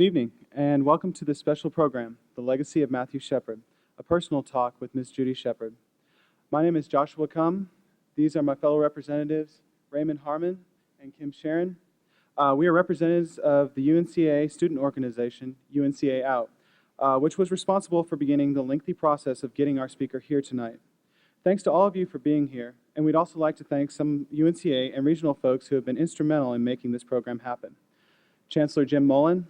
Good evening, and welcome to this special program, The Legacy of Matthew Shepard, a personal talk with Ms. Judy Shepard. My name is Joshua Cum. These are my fellow representatives, Raymond Harmon and Kim Sharon. We are representatives of the UNCA student organization, UNCA Out, which was responsible for beginning the lengthy process of getting our speaker here tonight. Thanks to all of you for being here, and we'd also like to thank some UNCA and regional folks who have been instrumental in making this program happen. Chancellor Jim Mullen,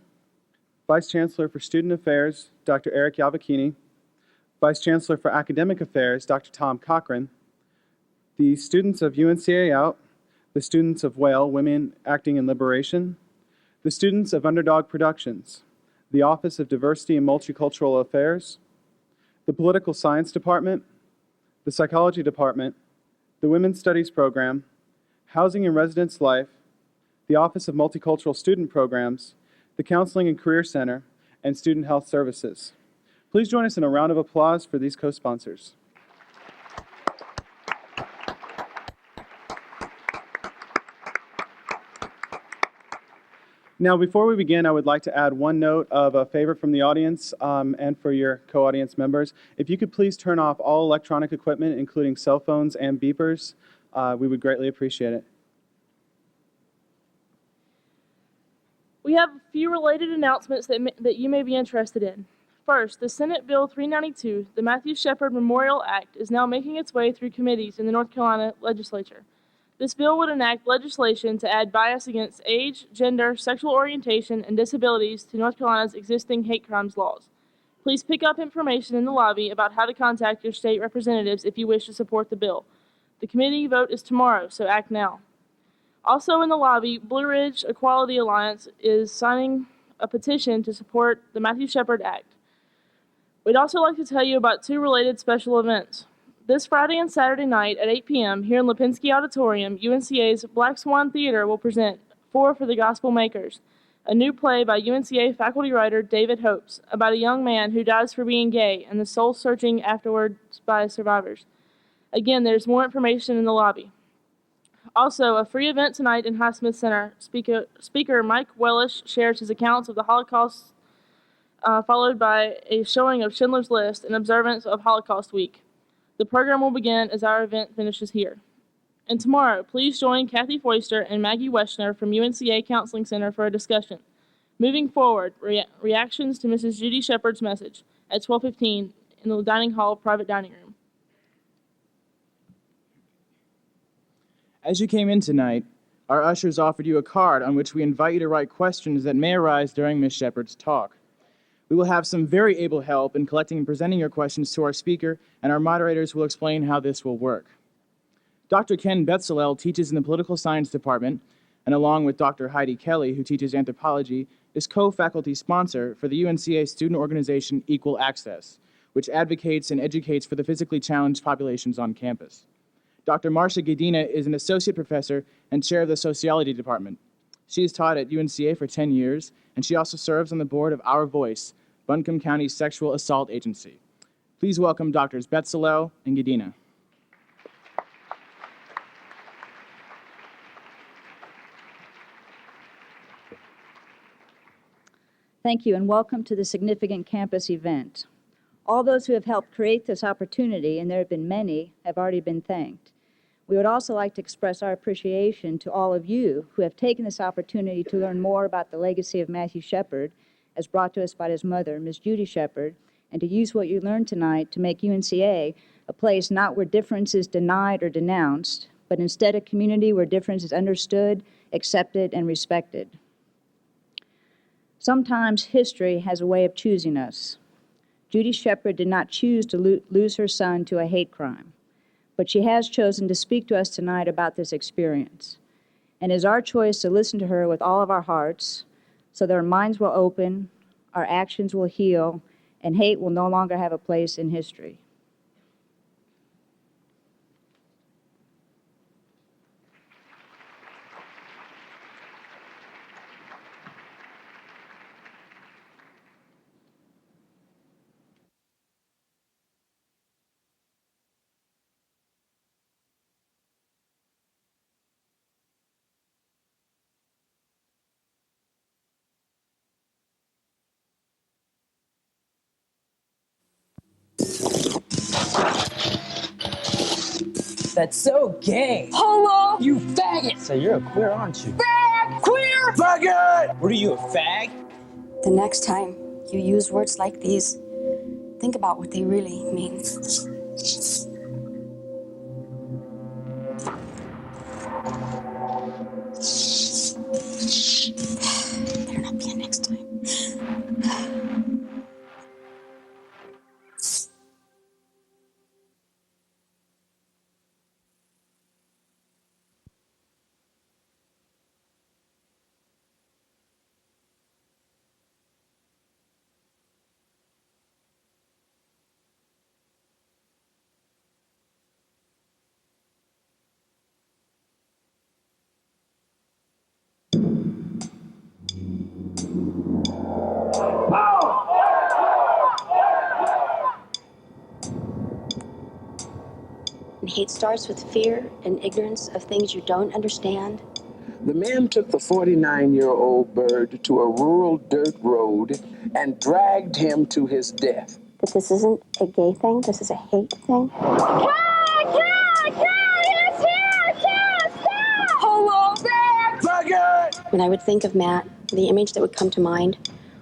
Vice Chancellor for Student Affairs, Dr. Eric Yavakini, Vice Chancellor for Academic Affairs, Dr. Tom Cochran, the students of UNCA Out, the students of WHALE, Women Acting in Liberation, the students of Underdog Productions, the Office of Diversity and Multicultural Affairs, the Political Science Department, the Psychology Department, the Women's Studies Program, Housing and Residence Life, the Office of Multicultural Student Programs, the Counseling and Career Center, and Student Health Services. Please join us in a round of applause for these co-sponsors. Now, before we begin, I would like to add one note of a favor from the audience and for your co-audience members. If you could please turn off all electronic equipment, including cell phones and beepers, we would greatly appreciate it. We have a few related announcements that you may be interested in. First, the Senate Bill 392, the Matthew Shepard Memorial Act, is now making its way through committees in the North Carolina legislature. This bill would enact legislation to add bias against age, gender, sexual orientation, and disabilities to North Carolina's existing hate crimes laws. Please pick up information in the lobby about how to contact your state representatives if you wish to support the bill. The committee vote is tomorrow, so act now. Also in the lobby, Blue Ridge Equality Alliance is signing a petition to support the Matthew Shepard Act. We'd also like to tell you about two related special events. This Friday and Saturday night at 8 p.m. here in Lipinski Auditorium, UNCA's Black Swan Theater will present For the Gospel Makers, a new play by UNCA faculty writer David Hopes about a young man who dies for being gay and the soul-searching afterwards by survivors. Again, there's more information in the lobby. Also, a free event tonight in Highsmith Center. Speaker Mike Wellish shares his accounts of the Holocaust, followed by a showing of Schindler's List in observance of Holocaust Week. The program will begin as our event finishes here. And tomorrow, please join Kathy Foister and Maggie Weschner from UNCA Counseling Center for a discussion. Moving forward, reactions to Mrs. Judy Shepard's message at 12:15 in the dining hall private dining room. As you came in tonight, our ushers offered you a card on which we invite you to write questions that may arise during Ms. Shepard's talk. We will have some very able help in collecting and presenting your questions to our speaker, and our moderators will explain how this will work. Dr. Ken Betsalel teaches in the Political Science Department, and along with Dr. Heidi Kelly, who teaches anthropology, is co-faculty sponsor for the UNCA student organization Equal Access, which advocates and educates for the physically challenged populations on campus. Dr. Marcia Ghidina is an associate professor and chair of the sociology department. She has taught at UNCA for 10 years, and she also serves on the board of Our Voice, Buncombe County's sexual assault agency. Please welcome Drs. Betsalel and Ghidina. Thank you, and welcome to the significant campus event. All those who have helped create this opportunity, and there have been many, have already been thanked. We would also like to express our appreciation to all of you who have taken this opportunity to learn more about the legacy of Matthew Shepard, as brought to us by his mother, Ms. Judy Shepard, and to use what you learned tonight to make UNCA a place not where difference is denied or denounced, but instead a community where difference is understood, accepted, and respected. Sometimes history has a way of choosing us. Judy Shepard did not choose to lose her son to a hate crime, but she has chosen to speak to us tonight about this experience. And it is our choice to listen to her with all of our hearts so that our minds will open, our actions will heal, and hate will no longer have a place in history. That's so gay. Hello, you faggot. So you're a queer, aren't you? Fag, queer, faggot. What are you, a fag? The next time you use words like these, think about what they really mean. Better not be a next time. And hate starts with fear and ignorance of things you don't understand. The man took the 49-year-old bird to a rural dirt road and dragged him to his death. That this isn't a gay thing, this is a hate thing. Hello, faggot. When I would think of Matt, the image that would come to mind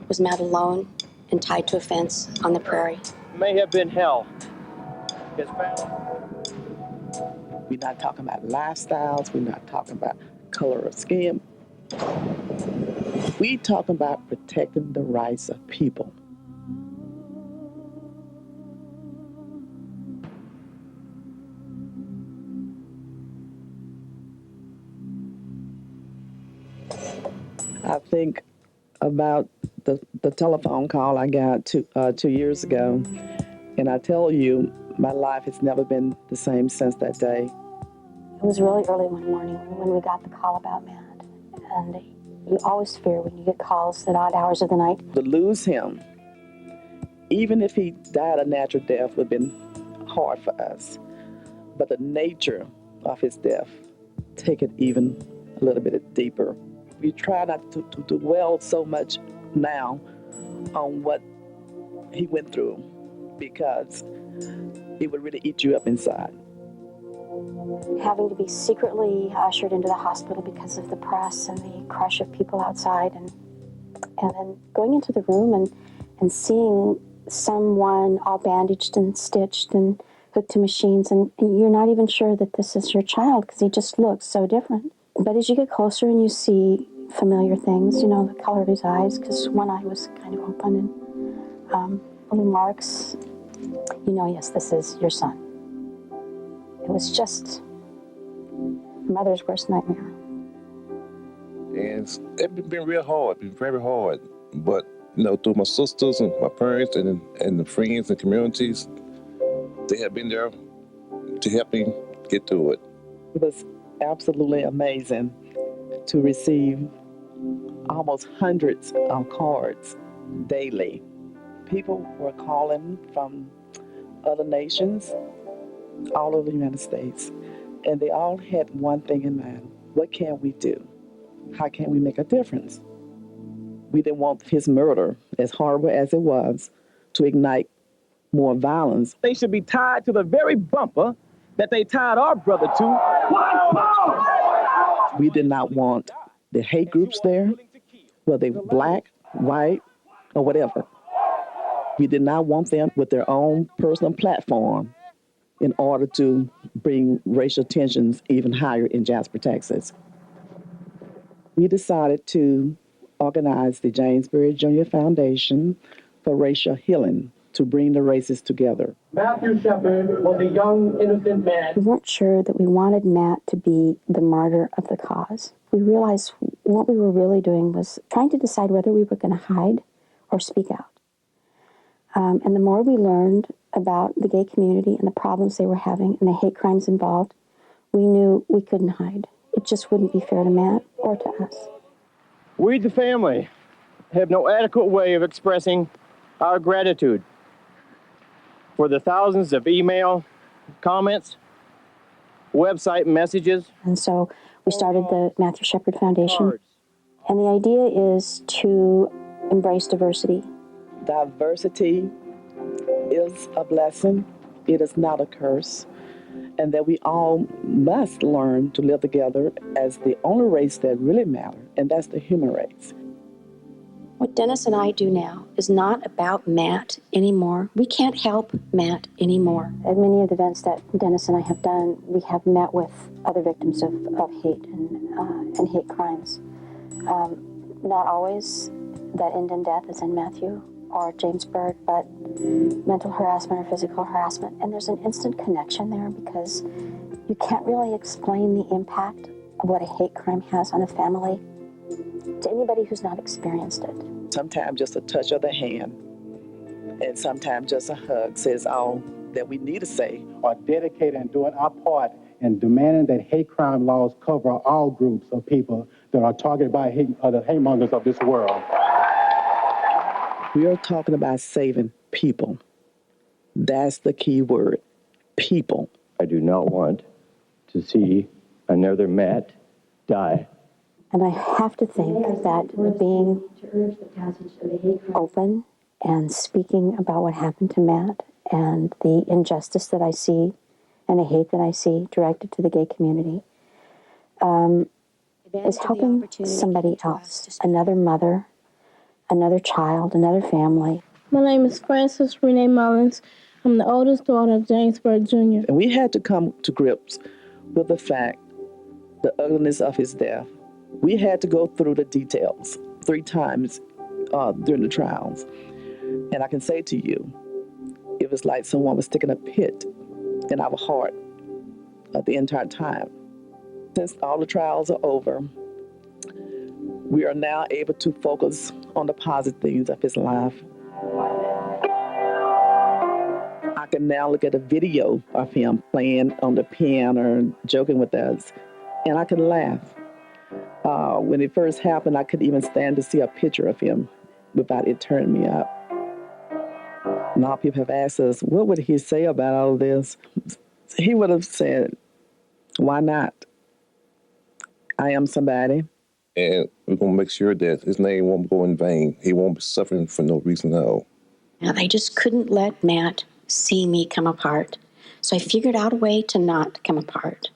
was Matt alone and tied to a fence on the prairie. May have been hell. His family. We're not talking about lifestyles. We're not talking about color of skin. We're talking about protecting the rights of people. I think about the telephone call I got 2 years ago, and I tell you, my life has never been the same since that day. It was really early one morning when we got the call about Matt. And you always fear when you get calls at odd hours of the night. To lose him, even if he died a natural death, would have been hard for us. But the nature of his death, take it even a little bit deeper. We try not to dwell so much now on what he went through, because it would really eat you up inside. Having to be secretly ushered into the hospital because of the press and the crush of people outside, and then going into the room and seeing someone all bandaged and stitched and hooked to machines, and you're not even sure that this is your child because he just looks so different. But as you get closer and you see familiar things, you know, the color of his eyes, because one eye was kind of open, and little marks, you know, yes, this is your son. It was just a mother's worst nightmare. And it's been real hard, been very hard. But, you know, through my sisters and my parents and the friends and communities, they have been there to help me get through it. It was absolutely amazing to receive almost hundreds of cards daily. People were calling from other nations, all over the United States, and they all had one thing in mind. What can we do? How can we make a difference? We didn't want his murder, as horrible as it was, to ignite more violence. They should be tied to the very bumper that they tied our brother to. We did not want the hate groups there, whether they were black, white, or whatever. We did not want them with their own personal platform in order to bring racial tensions even higher in Jasper, Texas. We decided to organize the Jamesbury Junior Foundation for Racial Healing to bring the races together. Matthew Shepard was a young, innocent man. We weren't sure that we wanted Matt to be the martyr of the cause. We realized what we were really doing was trying to decide whether we were going to hide or speak out. And the more we learned about the gay community and the problems they were having and the hate crimes involved, we knew we couldn't hide. It just wouldn't be fair to Matt or to us. We, the family, have no adequate way of expressing our gratitude for the thousands of email comments, website messages. And so we started the Matthew Shepard Foundation. And the idea is to embrace diversity. Diversity is a blessing. It is not a curse. and that we all must learn to live together as the only race that really matters, and that's the human race. What Dennis and I do now is not about Matt anymore. We can't help Matt anymore. At many of the events that Dennis and I have done, we have met with other victims of hate and hate crimes. Not always that end in death, as in Matthew or James Byrd, but mental harassment or physical harassment. And there's an instant connection there because you can't really explain the impact of what a hate crime has on a family to anybody who's not experienced it. Sometimes just a touch of the hand and sometimes just a hug says all that we need to say. Are dedicated and doing our part in demanding that hate crime laws cover all groups of people that are targeted by the hate mongers of this world. We are talking about saving people. That's the key word, people. I do not want to see another Matt die. And I have to think that being open and speaking about what happened to Matt and the injustice that I see and the hate that I see directed to the gay community is helping somebody else, another mother, another child, another family. My name is Frances Renee Mullins. I'm the oldest daughter of James Byrd Jr. And we had to come to grips with the fact, the ugliness of his death. We had to go through the details 3 times during the trials. And I can say to you, it was like someone was sticking a pit in our heart the entire time. Since all the trials are over, we are now able to focus on the positive things of his life. I can now look at a video of him playing on the piano and joking with us, and I can laugh. When it first happened, I couldn't even stand to see a picture of him without it turning me up. A lot of people have asked us, what would he say about all of this? He would have said, why not? I am somebody. And we're going to make sure that his name won't go in vain. He won't be suffering for no reason at all. And I just couldn't let Matt see me come apart. So I figured out a way to not come apart.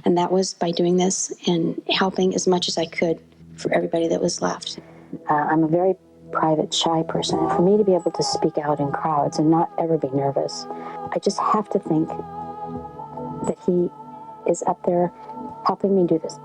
And that was by doing this and helping as much as I could for everybody that was left. I'm a very private, shy person. And for me to be able to speak out in crowds and not ever be nervous, I just have to think that he is up there helping me do this.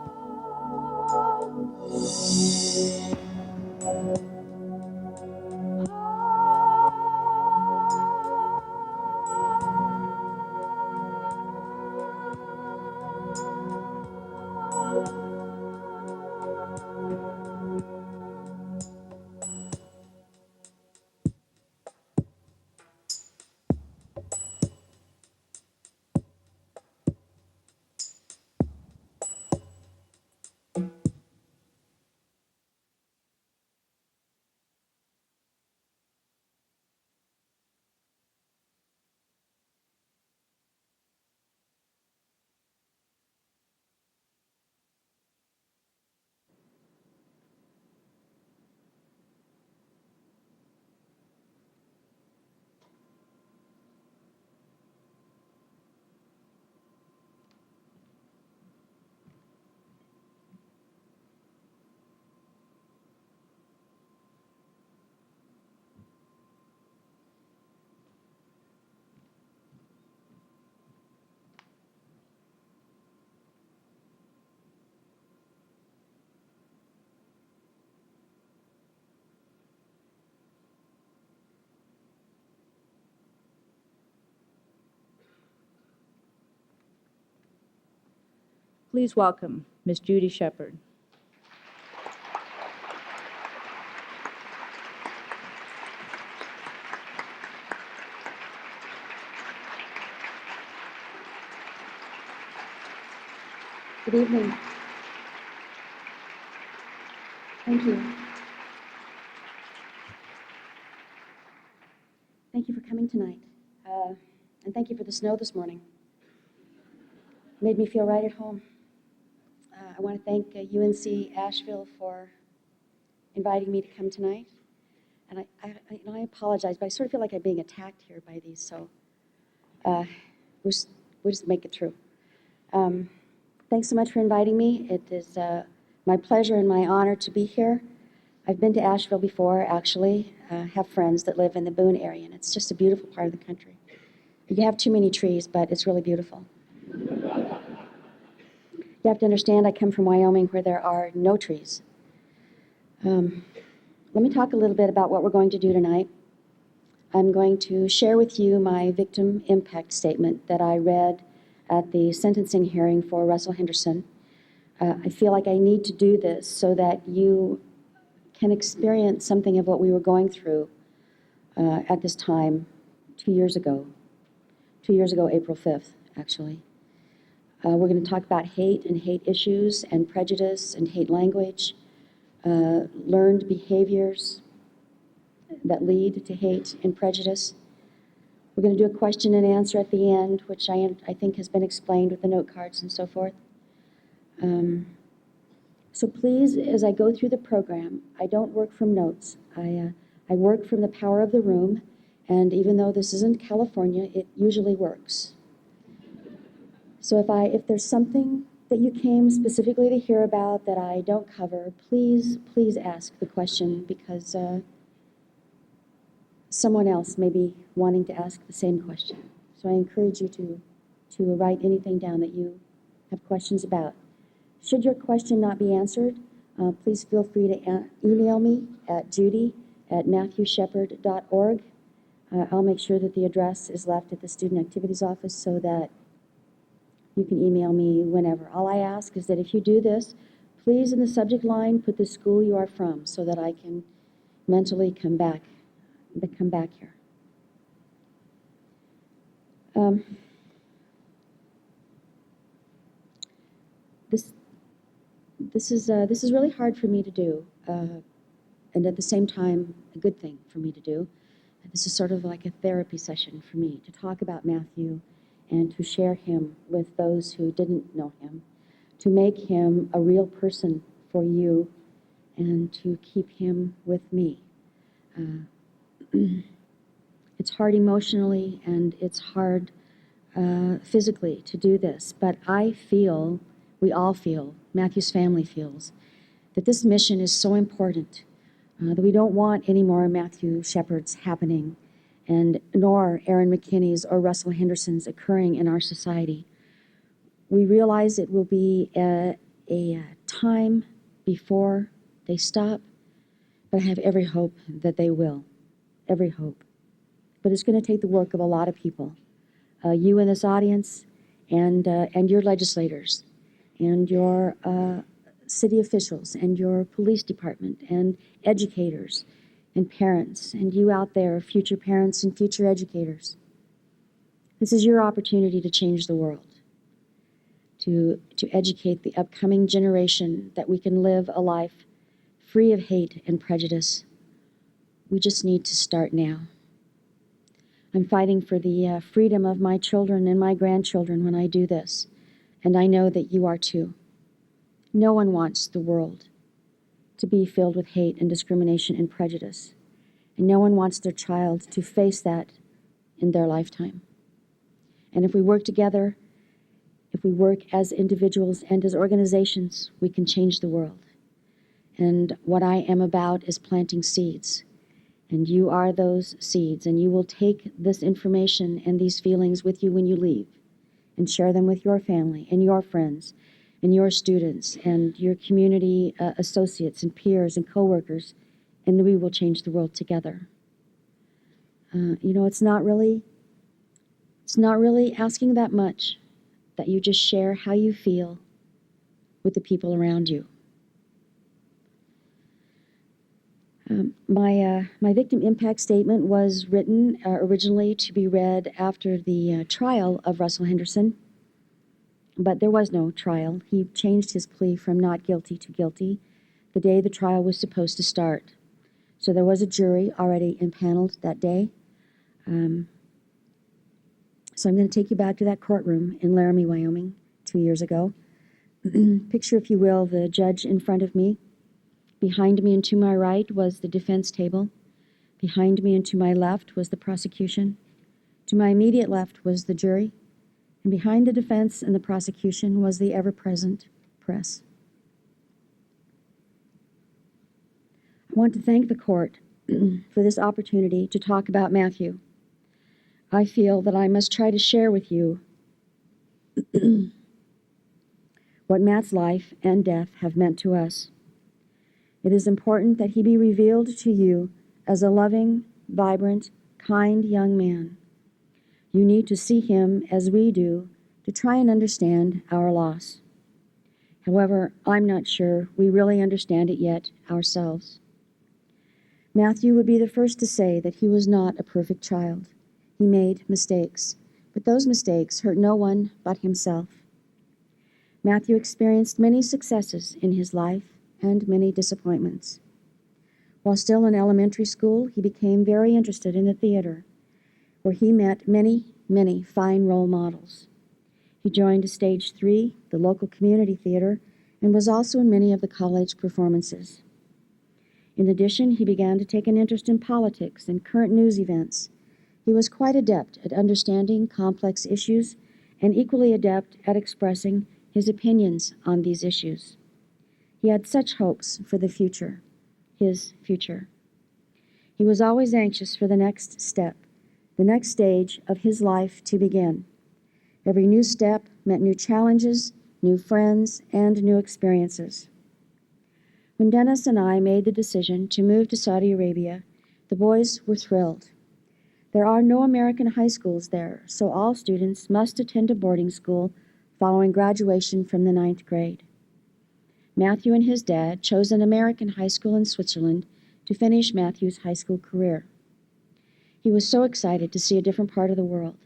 Please welcome Ms. Judy Shepard. Good evening. Thank you. Thank you for coming tonight. And thank you for the snow this morning. Made me feel right at home. I want to thank UNC Asheville for inviting me to come tonight. And I apologize, but I sort of feel like I'm being attacked here by these. So we're we'll just make it through. Thanks so much for inviting me. It is my pleasure and my honor to be here. I've been to Asheville before, actually. Have friends that live in the Boone area, and it's just a beautiful part of the country. You have too many trees, but it's really beautiful. You have to understand, I come from Wyoming where there are no trees. Let me talk a little bit about what we're going to do tonight. I'm going to share with you my victim impact statement that I read at the sentencing hearing for Russell Henderson. I feel like I need to do this so that you can experience something of what we were going through at this time 2 years ago. 2 years ago, April 5th, actually. We're going to talk about hate and hate issues and prejudice and hate language, learned behaviors that lead to hate and prejudice. We're going to do a question and answer at the end, which I think has been explained with the note cards and so forth. So please, as I go through the program, I don't work from notes. I work from the power of the room, and even though this isn't California, it usually works. So if there's something that you came specifically to hear about that I don't cover, please ask the question, because someone else may be wanting to ask the same question. So I encourage you to write anything down that you have questions about. Should your question not be answered, please feel free to email me at judy@matthewshepard.org. I'll make sure that the address is left at the Student Activities Office so that you can email me whenever. All I ask is that if you do this, please in the subject line put the school you are from so that I can mentally come back here. This is really hard for me to do, and at the same time, a good thing for me to do. This is sort of like a therapy session for me to talk about Matthew and to share him with those who didn't know him, to make him a real person for you, and to keep him with me. It's hard emotionally and it's hard physically to do this, but I feel, we all feel, Matthew's family feels, that this mission is so important that we don't want any more Matthew Shepards happening, and nor Aaron McKinney's or Russell Henderson's occurring in our society. We realize it will be a time before they stop, but I have every hope that they will, every hope. But it's going to take the work of a lot of people, you in this audience, and your legislators, and your city officials, and your police department, and educators, and parents, and you out there, future parents and future educators. This is your opportunity to change the world, to educate the upcoming generation that we can live a life free of hate and prejudice. We just need to start now. I'm fighting for the freedom of my children and my grandchildren when I do this, and I know that you are too. No one wants the world to be filled with hate and discrimination and prejudice, and no one wants their child to face that in their lifetime. And if we work together, if we work as individuals and as organizations, we can change the world. And what I am about is planting seeds. And you are those seeds, and you will take this information and these feelings with you when you leave and share them with your family and your friends and your students and your community associates and peers and coworkers, and we will change the world together. It's not really asking that much, that you just share how you feel with the people around you. My victim impact statement was written originally to be read after the trial of Russell Henderson, but there was no trial. He changed his plea from not guilty to guilty the day the trial was supposed to start. So there was a jury already impaneled that day. So I'm going to take you back to that courtroom in Laramie, Wyoming, 2 years ago. Picture, if you will, the judge in front of me. Behind me and to my right was the defense table. Behind me and to my left was the prosecution. To my immediate left was the jury. And behind the defense and the prosecution was the ever-present press. I want to thank the court for this opportunity to talk about Matthew. I feel that I must try to share with you what Matt's life and death have meant to us. It is important that he be revealed to you as a loving, vibrant, kind young man. You need to see him as we do to try and understand our loss. However, I'm not sure we really understand it yet ourselves. Matthew would be the first to say that he was not a perfect child. He made mistakes, but those mistakes hurt no one but himself. Matthew experienced many successes in his life and many disappointments. While still in elementary school, he became very interested in the theater, where he met many, many fine role models. He joined Stage 3, the local community theater, and was also in many of the college performances. In addition, he began to take an interest in politics and current news events. He was quite adept at understanding complex issues and equally adept at expressing his opinions on these issues. He had such hopes for the future, his future. He was always anxious for the next step, the next stage of his life to begin. Every new step meant new challenges, new friends, and new experiences. When Dennis and I made the decision to move to Saudi Arabia, the boys were thrilled. There are no American high schools there, so all students must attend a boarding school following graduation from the 9th grade. Matthew and his dad chose an American high school in Switzerland to finish Matthew's high school career. He was so excited to see a different part of the world.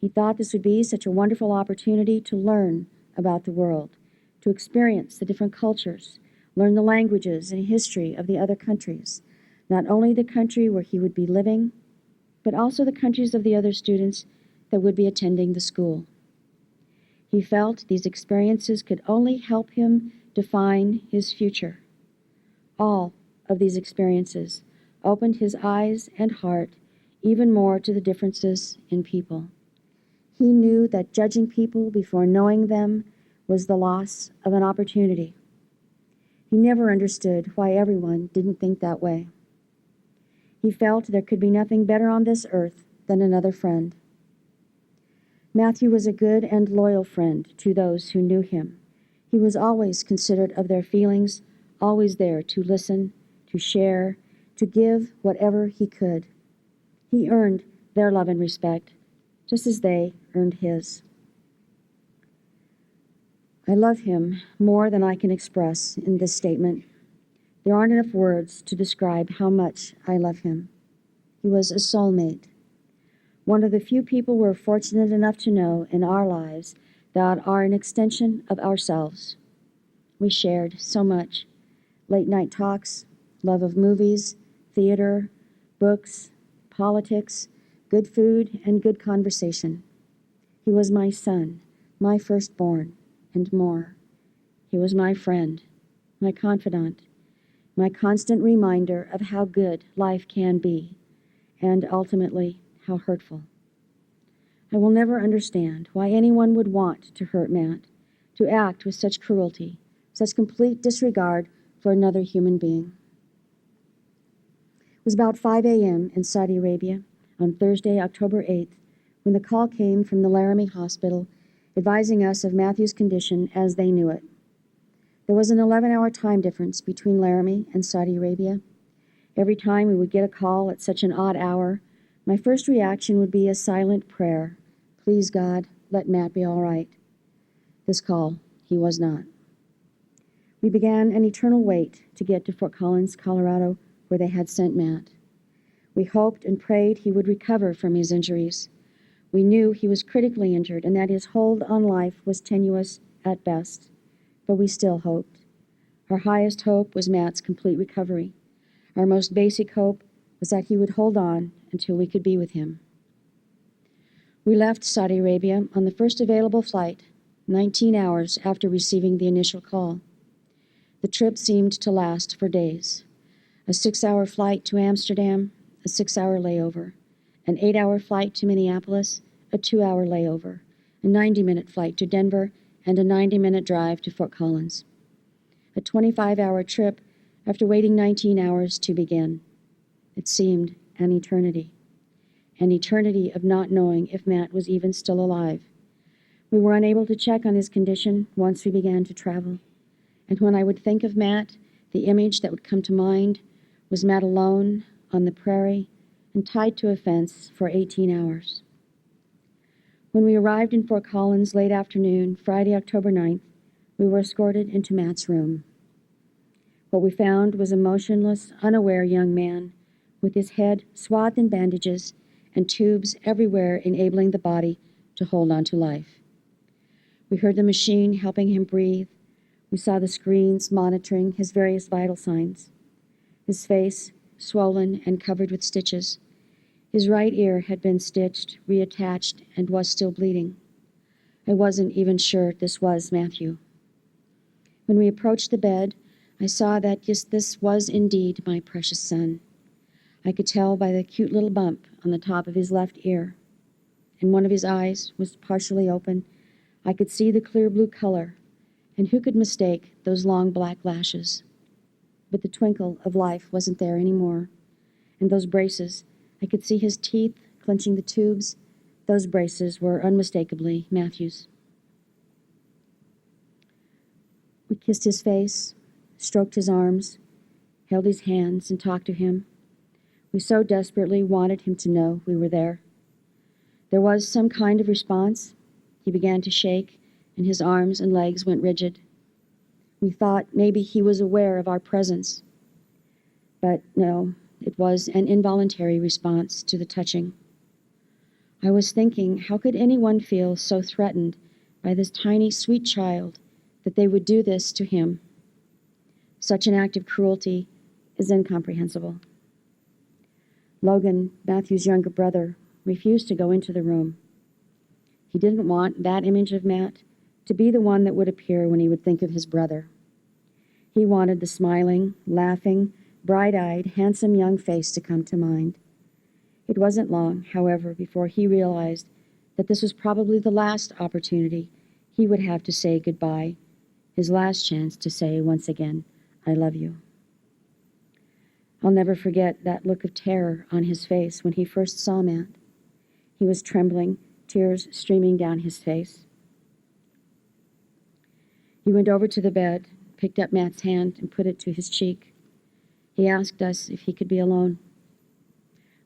He thought this would be such a wonderful opportunity to learn about the world, to experience the different cultures, learn the languages and history of the other countries, not only the country where he would be living, but also the countries of the other students that would be attending the school. He felt these experiences could only help him define his future. All of these experiences opened his eyes and heart even more to the differences in people. He knew that judging people before knowing them was the loss of an opportunity. He never understood why everyone didn't think that way. He felt there could be nothing better on this earth than another friend. Matthew was a good and loyal friend to those who knew him. He was always considerate of their feelings, always there to listen, to share, to give whatever he could. He earned their love and respect, just as they earned his. I love him more than I can express in this statement. There aren't enough words to describe how much I love him. He was a soulmate, one of the few people we're fortunate enough to know in our lives that are an extension of ourselves. We shared so much: late-night talks, love of movies, theater, books, politics, good food, and good conversation. He was my son, my firstborn, and more. He was my friend, my confidant, my constant reminder of how good life can be, and ultimately, how hurtful. I will never understand why anyone would want to hurt Matt, to act with such cruelty, such complete disregard for another human being. It was about 5 a.m. in Saudi Arabia on Thursday, October 8th, when the call came from the Laramie Hospital advising us of Matthew's condition as they knew it. There was an 11-hour time difference between Laramie and Saudi Arabia. Every time we would get a call at such an odd hour, my first reaction would be a silent prayer. Please, God, let Matt be all right. This call, he was not. We began an eternal wait to get to Fort Collins, Colorado, where they had sent Matt. We hoped and prayed he would recover from his injuries. We knew he was critically injured and that his hold on life was tenuous at best, but we still hoped. Our highest hope was Matt's complete recovery. Our most basic hope was that he would hold on until we could be with him. We left Saudi Arabia on the first available flight, 19 hours after receiving the initial call. The trip seemed to last for days. A 6-hour flight to Amsterdam, a 6-hour layover. An 8-hour flight to Minneapolis, a 2-hour layover. a 90-minute flight to Denver, and a 90-minute drive to Fort Collins. A 25-hour trip after waiting 19 hours to begin. It seemed an eternity of not knowing if Matt was even still alive. We were unable to check on his condition once we began to travel. And when I would think of Matt, the image that would come to mind was Matt alone on the prairie and tied to a fence for 18 hours. When we arrived in Fort Collins late afternoon, Friday, October 9th, we were escorted into Matt's room. What we found was a motionless, unaware young man with his head swathed in bandages and tubes everywhere enabling the body to hold on to life. We heard the machine helping him breathe. We saw the screens monitoring his various vital signs. His face, swollen and covered with stitches. His right ear had been stitched, reattached, and was still bleeding. I wasn't even sure this was Matthew. When we approached the bed, I saw that this was indeed my precious son. I could tell by the cute little bump on the top of his left ear. And one of his eyes was partially open. I could see the clear blue color, and who could mistake those long black lashes? But the twinkle of life wasn't there anymore. And those braces, I could see his teeth clenching the tubes. Those braces were unmistakably Matthew's. We kissed his face, stroked his arms, held his hands, and talked to him. We so desperately wanted him to know we were there. There was some kind of response. He began to shake, and his arms and legs went rigid. We thought maybe he was aware of our presence. But no, it was an involuntary response to the touching. I was thinking, how could anyone feel so threatened by this tiny, sweet child that they would do this to him? Such an act of cruelty is incomprehensible. Logan, Matthew's younger brother, refused to go into the room. He didn't want that image of Matt to be the one that would appear when he would think of his brother. He wanted the smiling, laughing, bright-eyed, handsome young face to come to mind. It wasn't long, however, before he realized that this was probably the last opportunity he would have to say goodbye, his last chance to say once again, "I love you." I'll never forget that look of terror on his face when he first saw Matt. He was trembling, tears streaming down his face. He went over to the bed, picked up Matt's hand, and put it to his cheek. He asked us if he could be alone.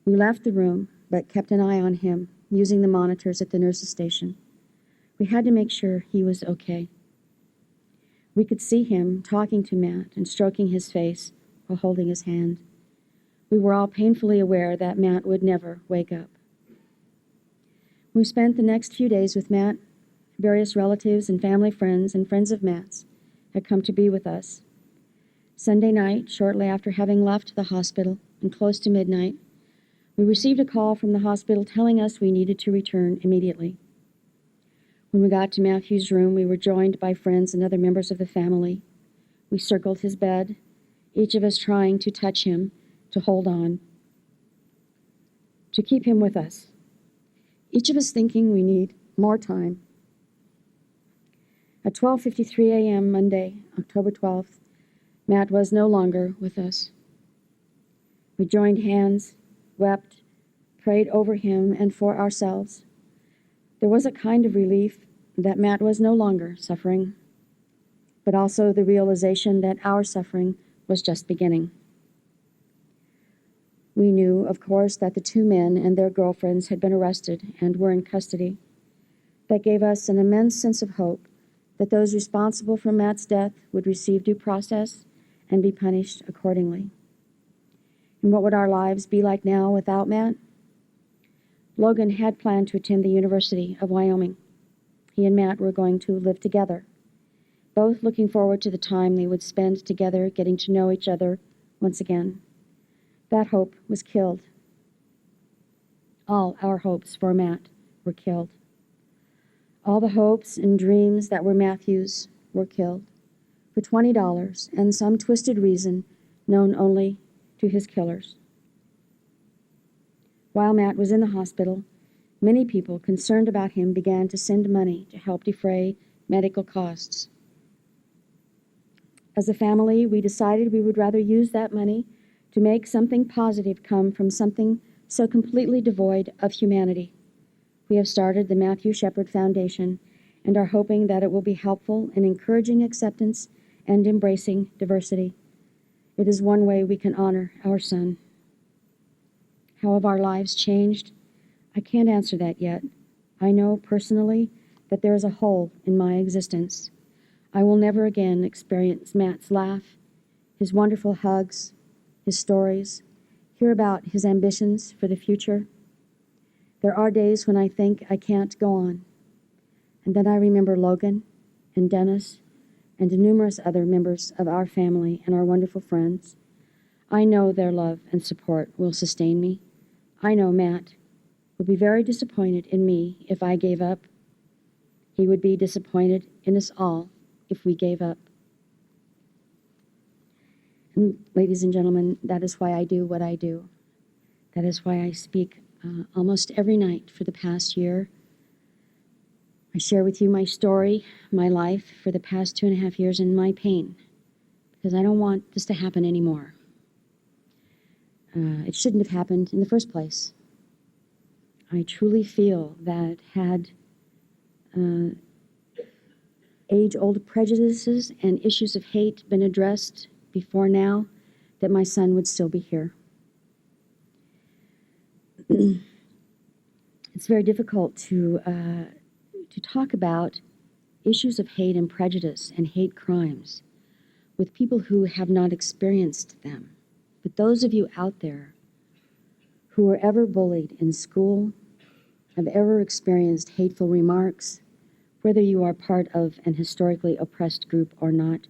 We left the room, but kept an eye on him, using the monitors at the nurse's station. We had to make sure he was okay. We could see him talking to Matt and stroking his face while holding his hand. We were all painfully aware that Matt would never wake up. We spent the next few days with Matt. Various relatives and family friends and friends of Matt's had come to be with us. Sunday night, shortly after having left the hospital and close to midnight, we received a call from the hospital telling us we needed to return immediately. When we got to Matthew's room, we were joined by friends and other members of the family. We circled his bed, each of us trying to touch him, to hold on, to keep him with us. Each of us thinking we need more time. At 12:53 a.m. Monday, October 12th, Matt was no longer with us. We joined hands, wept, prayed over him and for ourselves. There was a kind of relief that Matt was no longer suffering, but also the realization that our suffering was just beginning. We knew, of course, that the two men and their girlfriends had been arrested and were in custody. That gave us an immense sense of hope that those responsible for Matt's death would receive due process and be punished accordingly. And what would our lives be like now without Matt? Logan had planned to attend the University of Wyoming. He and Matt were going to live together, both looking forward to the time they would spend together getting to know each other once again. That hope was killed. All our hopes for Matt were killed. All the hopes and dreams that were Matthew's were killed for $20 and some twisted reason known only to his killers. While Matt was in the hospital, Many people concerned about him began to send money to help defray medical costs. As a family, we decided we would rather use that money to make something positive come from something so completely devoid of humanity. We have started the Matthew Shepard Foundation and are hoping that it will be helpful in encouraging acceptance and embracing diversity. It is one way we can honor our son. How have our lives changed? I can't answer that yet. I know personally that there is a hole in my existence. I will never again experience Matt's laugh, his wonderful hugs, his stories, hear about his ambitions for the future. There are days when I think I can't go on. And then I remember Logan and Dennis and numerous other members of our family and our wonderful friends. I know their love and support will sustain me. I know Matt would be very disappointed in me if I gave up. He would be disappointed in us all if we gave up. And ladies and gentlemen, that is why I do what I do. That is why I speak almost every night for the past year. I share with you my story, my life for the past 2.5 years, and my pain, because I don't want this to happen anymore. It shouldn't have happened in the first place. I truly feel that had age-old prejudices and issues of hate been addressed before now, that my son would still be here. It's very difficult to talk about issues of hate and prejudice and hate crimes with people who have not experienced them. But those of you out there who were ever bullied in school, have ever experienced hateful remarks, whether you are part of an historically oppressed group or not,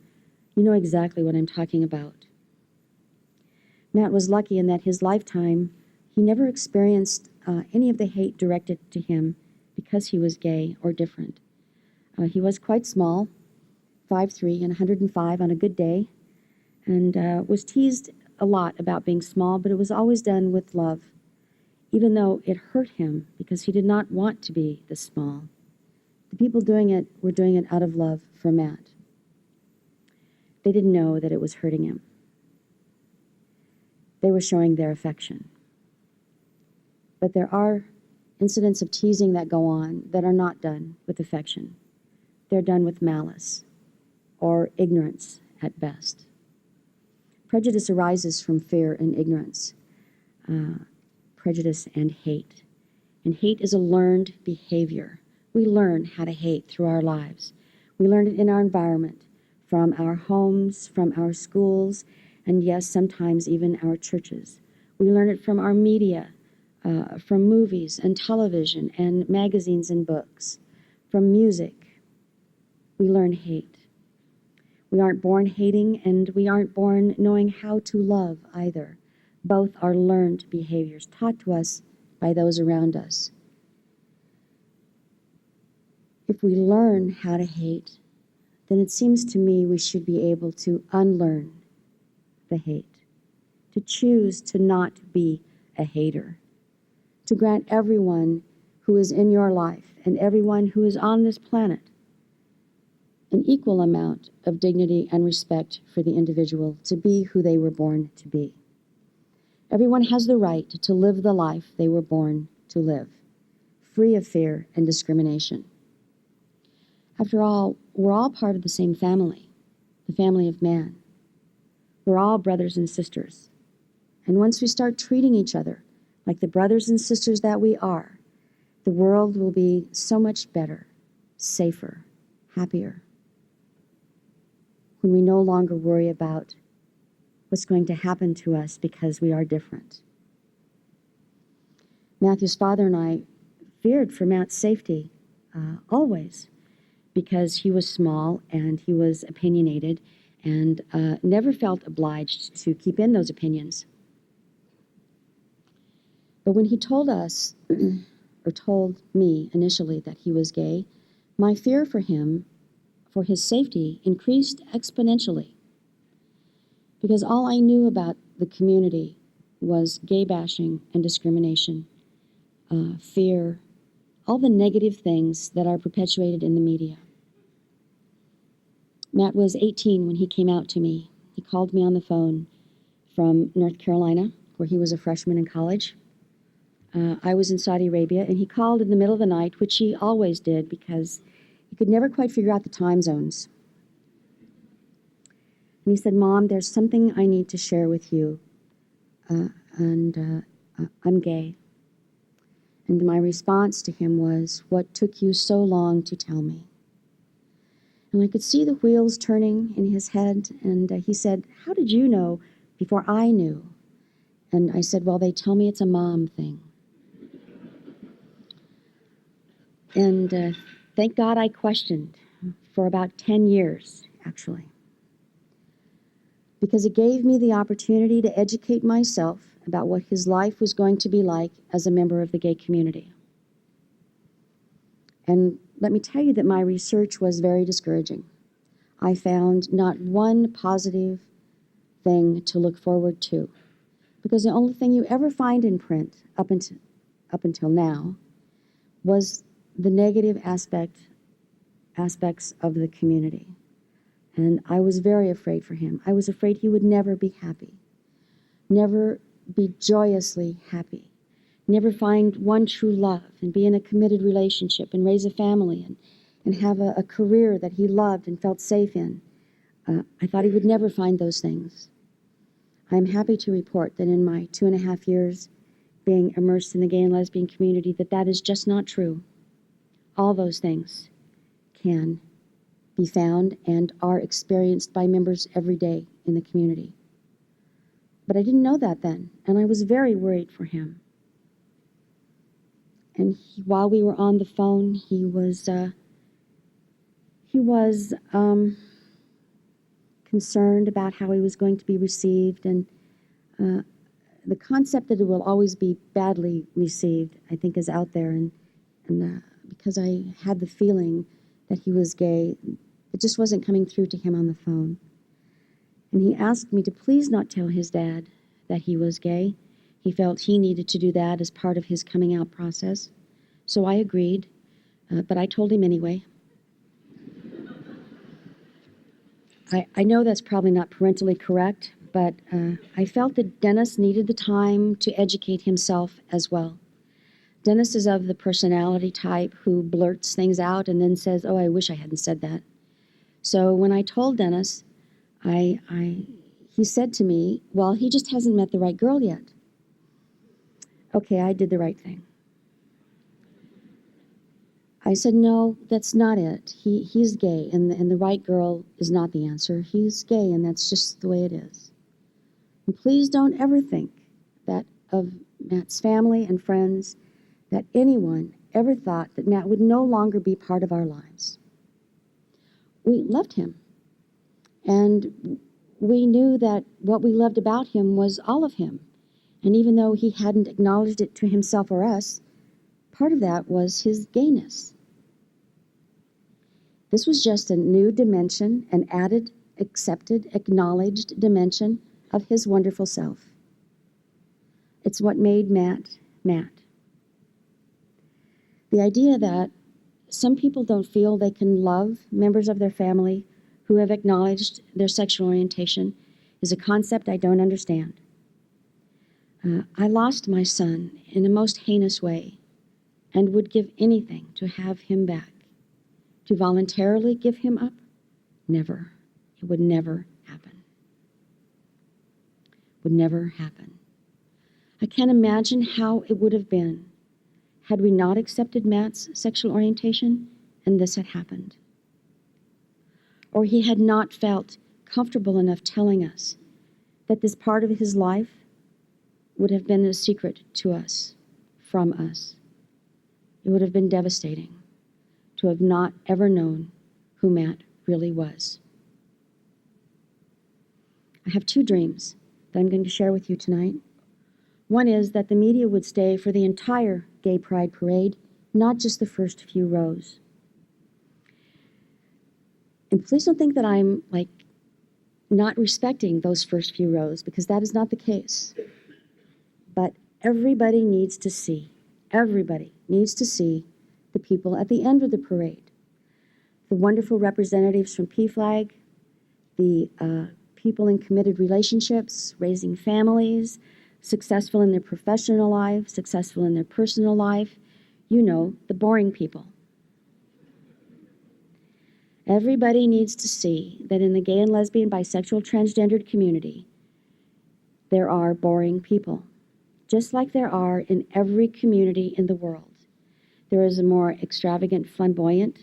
you know exactly what I'm talking about. Matt was lucky in that his lifetime, he never experienced any of the hate directed to him because he was gay or different. He was quite small, 5'3" and 105 on a good day, and was teased a lot about being small, but it was always done with love, even though it hurt him because he did not want to be this small. The people doing it were doing it out of love for Matt. They didn't know that it was hurting him. They were showing their affection. But there are incidents of teasing that go on that are not done with affection. They're done with malice or ignorance at best. Prejudice arises from fear and ignorance, prejudice and hate. And hate is a learned behavior. We learn how to hate through our lives. We learn it in our environment, from our homes, from our schools, and yes, sometimes even our churches. We learn it from our media, from movies and television and magazines and books, from music. We learn hate. We aren't born hating, and we aren't born knowing how to love either. Both are learned behaviors taught to us by those around us. If we learn how to hate, then it seems to me we should be able to unlearn the hate, to choose to not be a hater, to grant everyone who is in your life and everyone who is on this planet an equal amount of dignity and respect for the individual to be who they were born to be. Everyone has the right to live the life they were born to live, free of fear and discrimination. After all, we're all part of the same family, the family of man. We're all brothers and sisters. And once we start treating each other like the brothers and sisters that we are, the world will be so much better, safer, happier. When we no longer worry about what's going to happen to us because we are different. Matthew's father and I feared for Matt's safety always, because he was small and he was opinionated and never felt obliged to keep in those opinions. But when he told us, or told me initially that he was gay, my fear for him, for his safety, increased exponentially. Because all I knew about the community was gay bashing and discrimination, fear, all the negative things that are perpetuated in the media. Matt was 18 when he came out to me. He called me on the phone from North Carolina, where he was a freshman in college. I was in Saudi Arabia, and he called in the middle of the night, which he always did because he could never quite figure out the time zones. And he said, "Mom, there's something I need to share with you, and I'm gay." And my response to him was, "What took you so long to tell me?" And I could see the wheels turning in his head, and he said, "How did you know before I knew?" And I said, "Well, they tell me it's a mom thing." And thank God I questioned for about 10 years, actually, because it gave me the opportunity to educate myself about what his life was going to be like as a member of the gay community. And let me tell you that my research was very discouraging. I found not one positive thing to look forward to, because the only thing you ever find in print up until now was the negative aspects of the community. And I was very afraid for him. I was afraid he would never be happy, never be joyously happy, never find one true love and be in a committed relationship and raise a family and have a career that he loved and felt safe in. I thought he would never find those things. I am happy to report that in my 2.5 years being immersed in the gay and lesbian community, that is just not true. All those things can be found and are experienced by members every day in the community. But I didn't know that then, and I was very worried for him. And while we were on the phone, he was concerned about how he was going to be received, and the concept that it will always be badly received, I think, is out there. And because I had the feeling that he was gay, it just wasn't coming through to him on the phone. And he asked me to please not tell his dad that he was gay. He felt he needed to do that as part of his coming out process. So I agreed, but I told him anyway. I know that's probably not parentally correct, but I felt that Dennis needed the time to educate himself as well. Dennis is of the personality type who blurts things out and then says, "Oh, I wish I hadn't said that." So when I told Dennis, he said to me, "Well, he just hasn't met the right girl yet." Okay, I did the right thing. I said, "No, that's not it. He's gay, and the right girl is not the answer. He's gay, and that's just the way it is. And please don't ever think that of Matt's family and friends, that anyone ever thought that Matt would no longer be part of our lives. We loved him, and we knew that what we loved about him was all of him. And even though he hadn't acknowledged it to himself or us, part of that was his gayness. This was just a new dimension, an added, accepted, acknowledged dimension of his wonderful self. It's what made Matt, Matt. The idea that some people don't feel they can love members of their family who have acknowledged their sexual orientation is a concept I don't understand. I lost my son in a most heinous way and would give anything to have him back. To voluntarily give him up? Never. It would never happen. Would never happen. I can't imagine how it would have been had we not accepted Matt's sexual orientation and this had happened. Or he had not felt comfortable enough telling us that this part of his life would have been a secret to us, from us. It would have been devastating to have not ever known who Matt really was. I have 2 dreams that I'm going to share with you tonight. One is that the media would stay for the entire Gay Pride Parade, not just the first few rows. And please don't think that I'm not respecting those first few rows, because that is not the case. But everybody needs to see the people at the end of the parade, the wonderful representatives from PFLAG, the people in committed relationships, raising families, successful in their professional life, successful in their personal life, you know, the boring people. Everybody needs to see that in the gay and lesbian, bisexual, transgendered community, there are boring people, just like there are in every community in the world. There is a more extravagant, flamboyant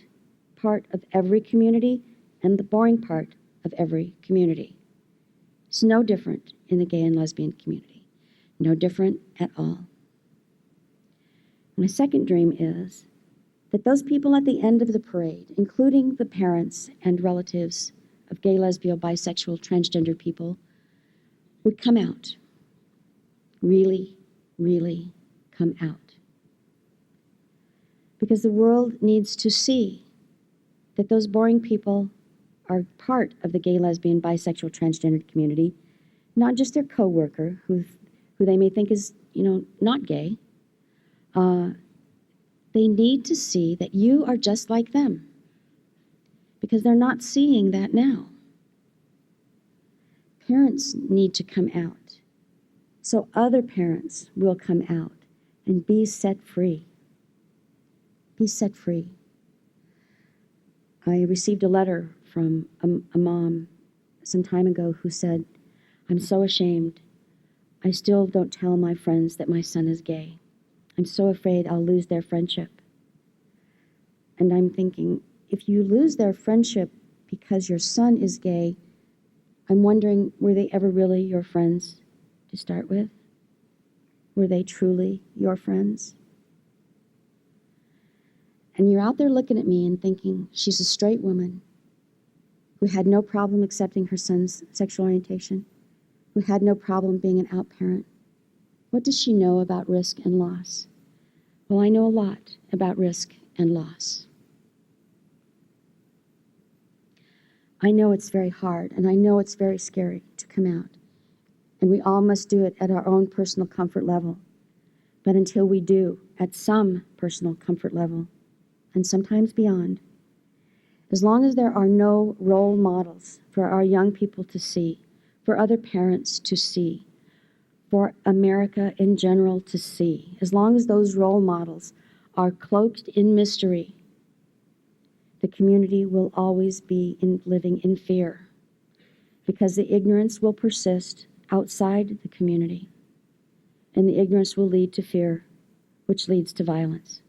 part of every community and the boring part of every community. It's no different in the gay and lesbian community, no different at all. My second dream is that those people at the end of the parade, including the parents and relatives of gay, lesbian, bisexual, transgender people, would come out. Really, really come out. Because the world needs to see that those boring people are part of the gay, lesbian, bisexual, transgender community, not just their coworker who they may think is, not gay. They need to see that you are just like them, because they're not seeing that now. Parents need to come out, so other parents will come out and be set free. Be set free. I received a letter from a mom some time ago who said, "I'm so ashamed. I still don't tell my friends that my son is gay. I'm so afraid I'll lose their friendship." And I'm thinking, if you lose their friendship because your son is gay, I'm wondering, were they ever really your friends to start with? Were they truly your friends? And you're out there looking at me and thinking, she's a straight woman who had no problem accepting her son's sexual orientation, who had no problem being an out parent. What does she know about risk and loss? Well, I know a lot about risk and loss. I know it's very hard, and I know it's very scary to come out. And we all must do it at our own personal comfort level. But until we do, at some personal comfort level, and sometimes beyond, as long as there are no role models for our young people to see, for other parents to see, for America in general to see, as long as those role models are cloaked in mystery, the community will always be living in fear, because the ignorance will persist outside the community, and the ignorance will lead to fear, which leads to violence.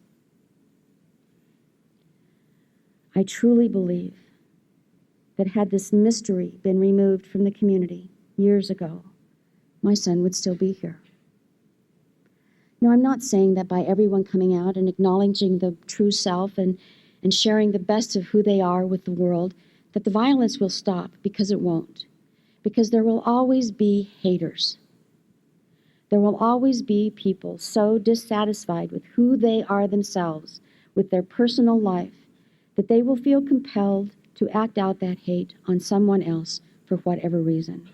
I truly believe that had this mystery been removed from the community years ago, my son would still be here. No, I'm not saying that by everyone coming out and acknowledging the true self and sharing the best of who they are with the world, that the violence will stop, because it won't. Because there will always be haters. There will always be people so dissatisfied with who they are themselves, with their personal life, that they will feel compelled to act out that hate on someone else for whatever reason.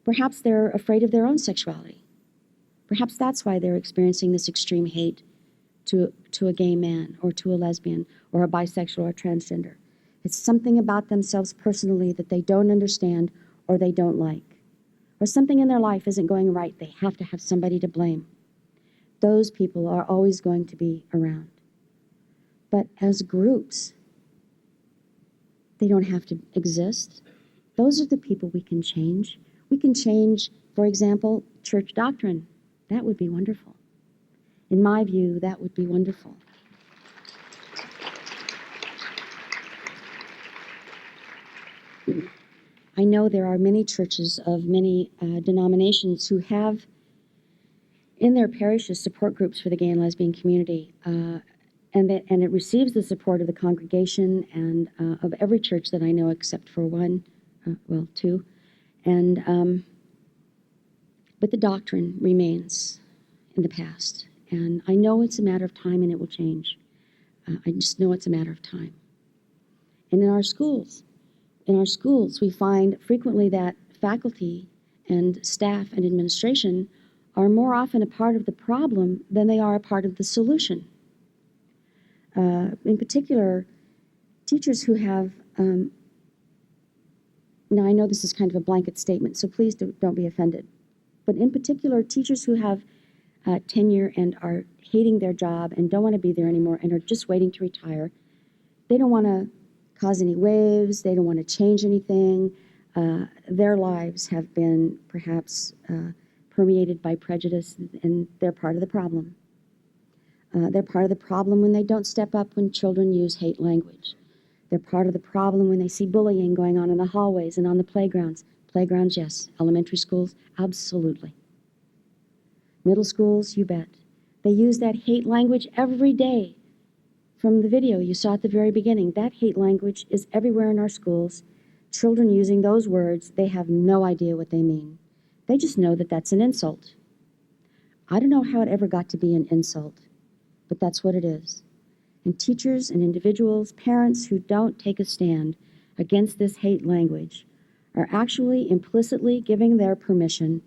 Perhaps they're afraid of their own sexuality. Perhaps that's why they're experiencing this extreme hate to a gay man or to a lesbian or a bisexual or transgender. It's something about themselves personally that they don't understand or they don't like. Or something in their life isn't going right. They have to have somebody to blame. Those people are always going to be around. But as groups, they don't have to exist. Those are the people we can change. We can change, for example, church doctrine. That would be wonderful. In my view, that would be wonderful. I know there are many churches of many denominations who have in their parishes support groups for the gay and lesbian community. And it receives the support of the congregation and of every church that I know except for two. But the doctrine remains in the past. And I know it's a matter of time and it will change. I just know it's a matter of time. And in our schools, we find frequently that faculty and staff and administration are more often a part of the problem than they are a part of the solution. in particular, teachers who have, now I know this is kind of a blanket statement, so please don't be offended, but in particular, teachers who have tenure and are hating their job and don't want to be there anymore and are just waiting to retire. They don't want to cause any waves. They don't want to change anything. Their lives have been perhaps permeated by prejudice, and they're part of the problem. They're part of the problem when they don't step up when children use hate language. They're part of the problem when they see bullying going on in the hallways and on the playgrounds. Playgrounds, yes. Elementary schools, absolutely. Middle schools, you bet. They use that hate language every day. From the video you saw at the very beginning, that hate language is everywhere in our schools. Children using those words, they have no idea what they mean. They just know that that's an insult. I don't know how it ever got to be an insult, but that's what it is. And teachers and individuals, parents who don't take a stand against this hate language are actually implicitly giving their permission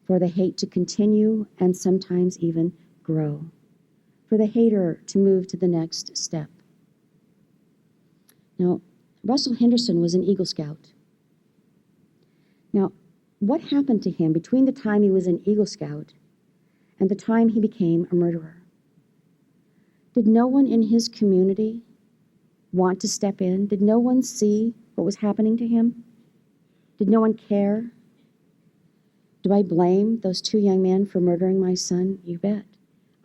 for the hate to continue and sometimes even grow, for the hater to move to the next step. Now, Russell Henderson was an Eagle Scout. Now, what happened to him between the time he was an Eagle Scout and the time he became a murderer? Did no one in his community want to step in? Did no one see what was happening to him? Did no one care? Do I blame those two young men for murdering my son? You bet.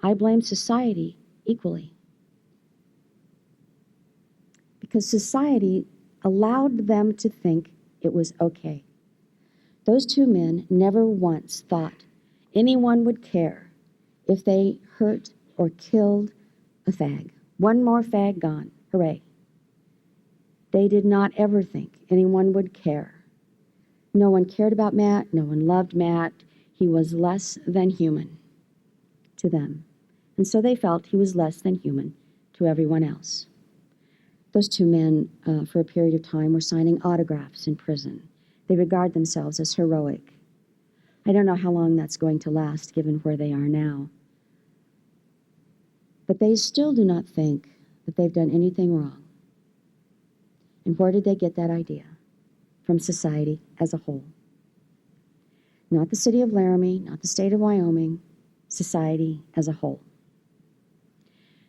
I blame society equally. Because society allowed them to think it was okay. Those two men never once thought anyone would care if they hurt or killed a fag. One more fag gone. Hooray. They did not ever think anyone would care. No one cared about Matt. No one loved Matt. He was less than human to them. And so they felt he was less than human to everyone else. Those two men, for a period of time, were signing autographs in prison. They regard themselves as heroic. I don't know how long that's going to last, given where they are now. But they still do not think that they've done anything wrong. And where did they get that idea? From society as a whole. Not the city of Laramie, not the state of Wyoming, society as a whole.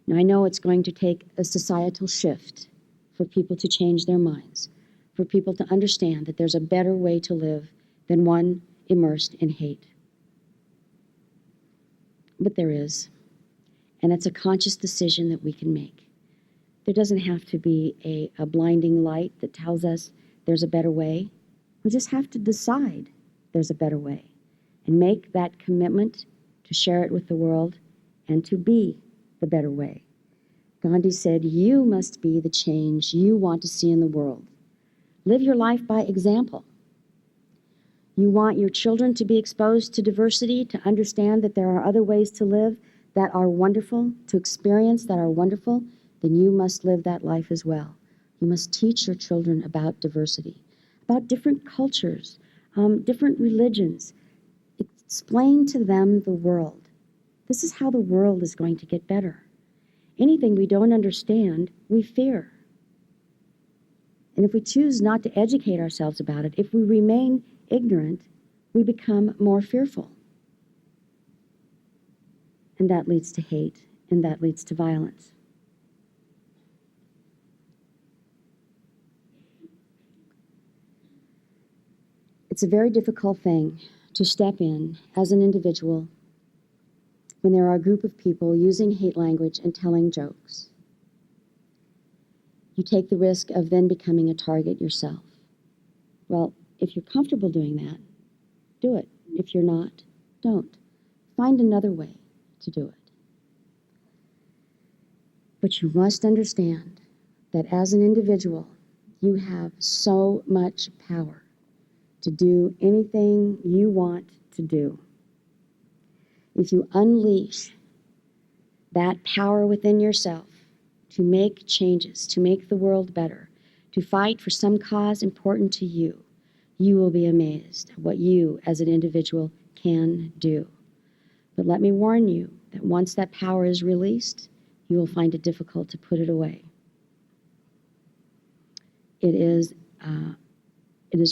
Now, I know it's going to take a societal shift for people to change their minds, for people to understand that there's a better way to live than one immersed in hate. But there is. And it's a conscious decision that we can make. There doesn't have to be a blinding light that tells us there's a better way. We just have to decide there's a better way and make that commitment to share it with the world and to be the better way. Gandhi said, you must be the change you want to see in the world. Live your life by example. You want your children to be exposed to diversity, to understand that there are other ways to live that are wonderful, to experience that are wonderful, then you must live that life as well. You must teach your children about diversity, about different cultures, different religions. Explain to them the world. This is how the world is going to get better. Anything we don't understand, we fear. And if we choose not to educate ourselves about it, if we remain ignorant, we become more fearful. And that leads to hate, and that leads to violence. It's a very difficult thing to step in as an individual when there are a group of people using hate language and telling jokes. You take the risk of then becoming a target yourself. Well, if you're comfortable doing that, do it. If you're not, don't. Find another way to do it. But you must understand that as an individual, you have so much power to do anything you want to do. If you unleash that power within yourself to make changes, to make the world better, to fight for some cause important to you, you will be amazed at what you as an individual can do. But let me warn you that once that power is released, you will find it difficult to put it away. It is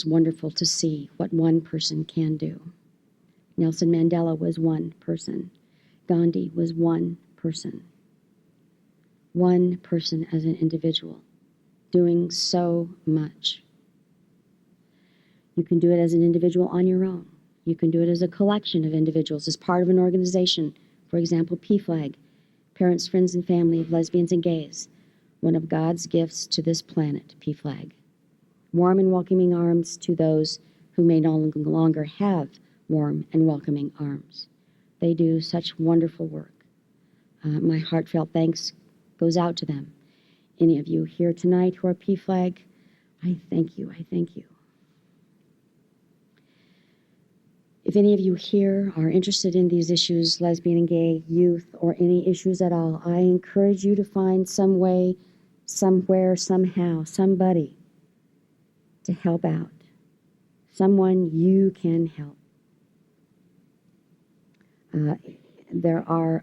wonderful to see what one person can do. Nelson Mandela was one person. Gandhi was one person. One person as an individual, doing so much. You can do it as an individual on your own. You can do it as a collection of individuals, as part of an organization. For example, PFLAG, Parents, Friends, and Family of Lesbians and Gays, one of God's gifts to this planet, PFLAG. Warm and welcoming arms to those who may no longer have warm and welcoming arms. They do such wonderful work. My heartfelt thanks goes out to them. Any of you here tonight who are PFLAG, I thank you, I thank you. If any of you here are interested in these issues, lesbian and gay, youth, or any issues at all, I encourage you to find some way, somewhere, somehow, somebody to help out. Someone you can help. There are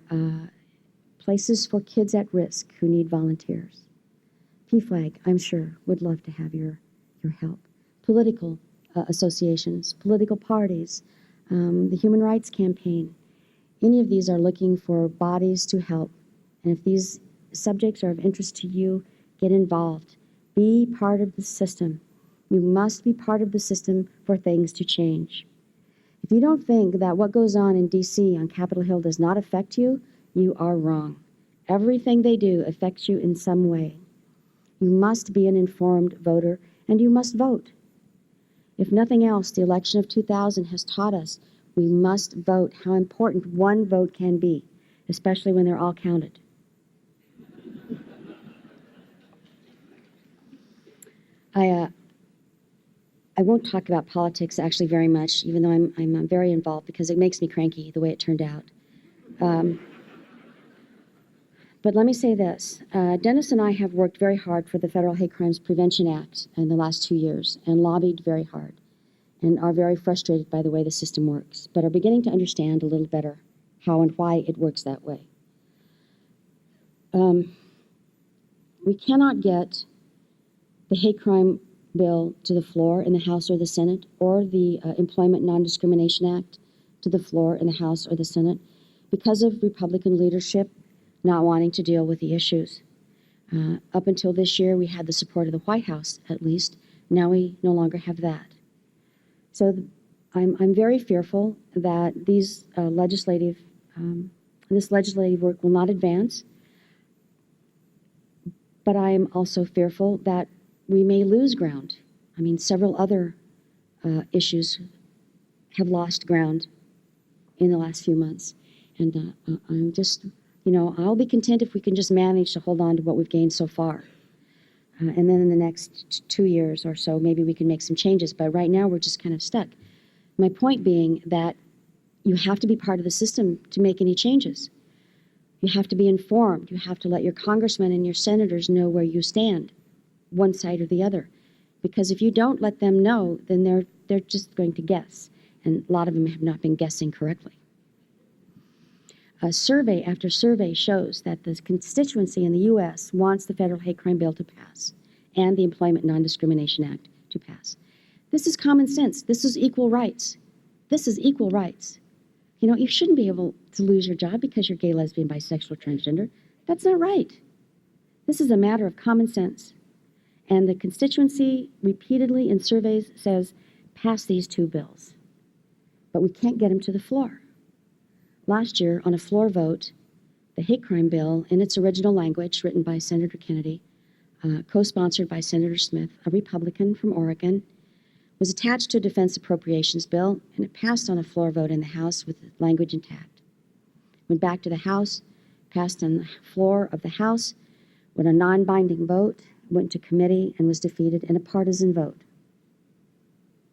places for kids at risk who need volunteers. PFLAG, I'm sure, would love to have your help. Political associations, political parties, the Human Rights Campaign. Any of these are looking for bodies to help. And if these subjects are of interest to you, get involved. Be part of the system. You must be part of the system for things to change. If you don't think that what goes on in D.C. on Capitol Hill does not affect you, you are wrong. Everything they do affects you in some way. You must be an informed voter, and you must vote. If nothing else, the election of 2000 has taught us we must vote, how important one vote can be, especially when they're all counted. I won't talk about politics actually very much, even though I'm very involved, because it makes me cranky the way it turned out. But let me say this. Dennis and I have worked very hard for the Federal Hate Crimes Prevention Act in the last 2 years and lobbied very hard and are very frustrated by the way the system works, but are beginning to understand a little better how and why it works that way. We cannot get the hate crime bill to the floor in the House or the Senate, or the Employment Non-Discrimination Act to the floor in the House or the Senate because of Republican leadership not wanting to deal with the issues. Up until this year, we had the support of the White House, at least. Now we no longer have that. So I'm very fearful that this legislative work will not advance. But I am also fearful that we may lose ground. I mean, several other issues have lost ground in the last few months. And I'm just, I'll be content if we can just manage to hold on to what we've gained so far. And then in the next 2 years or so, maybe we can make some changes. But right now, we're just kind of stuck. My point being that you have to be part of the system to make any changes. You have to be informed. You have to let your congressmen and your senators know where you stand, one side or the other. Because if you don't let them know, then they're just going to guess. And a lot of them have not been guessing correctly. Survey after survey shows that the constituency in the U.S. wants the federal hate crime bill to pass and the Employment Non-Discrimination Act to pass. This is common sense. This is equal rights. This is equal rights. You shouldn't be able to lose your job because you're gay, lesbian, bisexual, transgender. That's not right. This is a matter of common sense. And the constituency repeatedly in surveys says, pass these two bills. But we can't get them to the floor. Last year, on a floor vote, the hate crime bill, in its original language, written by Senator Kennedy, co-sponsored by Senator Smith, a Republican from Oregon, was attached to a defense appropriations bill, and it passed on a floor vote in the House with the language intact. Went back to the House, passed on the floor of the House with a non-binding vote, went to committee, and was defeated in a partisan vote.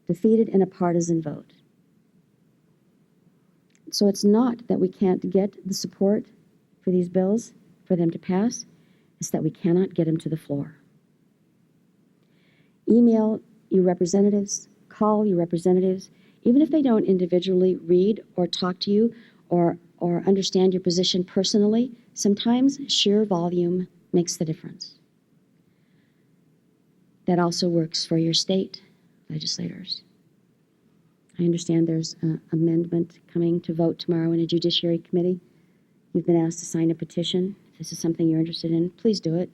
Defeated in a partisan vote. So it's not that we can't get the support for these bills, for them to pass, it's that we cannot get them to the floor. Email your representatives, call your representatives, even if they don't individually read or talk to you or or understand your position personally, sometimes sheer volume makes the difference. That also works for your state legislators. I understand there's an amendment coming to vote tomorrow in a Judiciary Committee. You've been asked to sign a petition. If this is something you're interested in, please do it.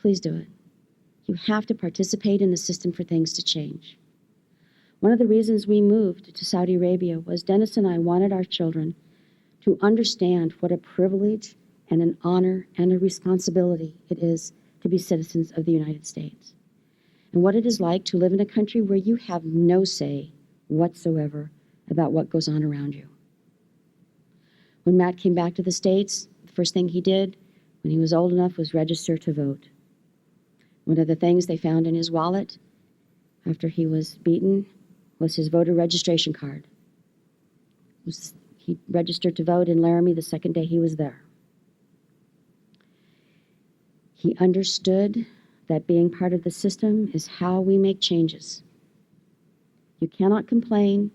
Please do it. You have to participate in the system for things to change. One of the reasons we moved to Saudi Arabia was Dennis and I wanted our children to understand what a privilege and an honor and a responsibility it is to be citizens of the United States, and what it is like to live in a country where you have no say whatsoever about what goes on around you. When Matt came back to the States, the first thing he did when he was old enough was register to vote. One of the things they found in his wallet after he was beaten was his voter registration card. He registered to vote in Laramie the second day he was there. He understood that being part of the system is how we make changes. You cannot complain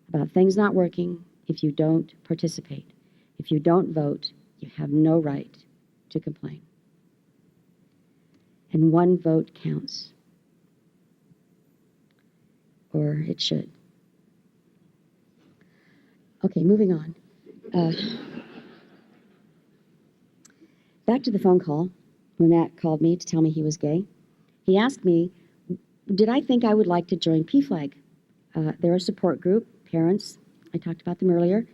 about things not working if you don't participate. If you don't vote, you have no right to complain. And one vote counts. Or it should. Okay, moving on. Back to the phone call when Matt called me to tell me he was gay. He asked me, did I think I would like to join PFLAG? They're a support group, parents. I talked about them earlier.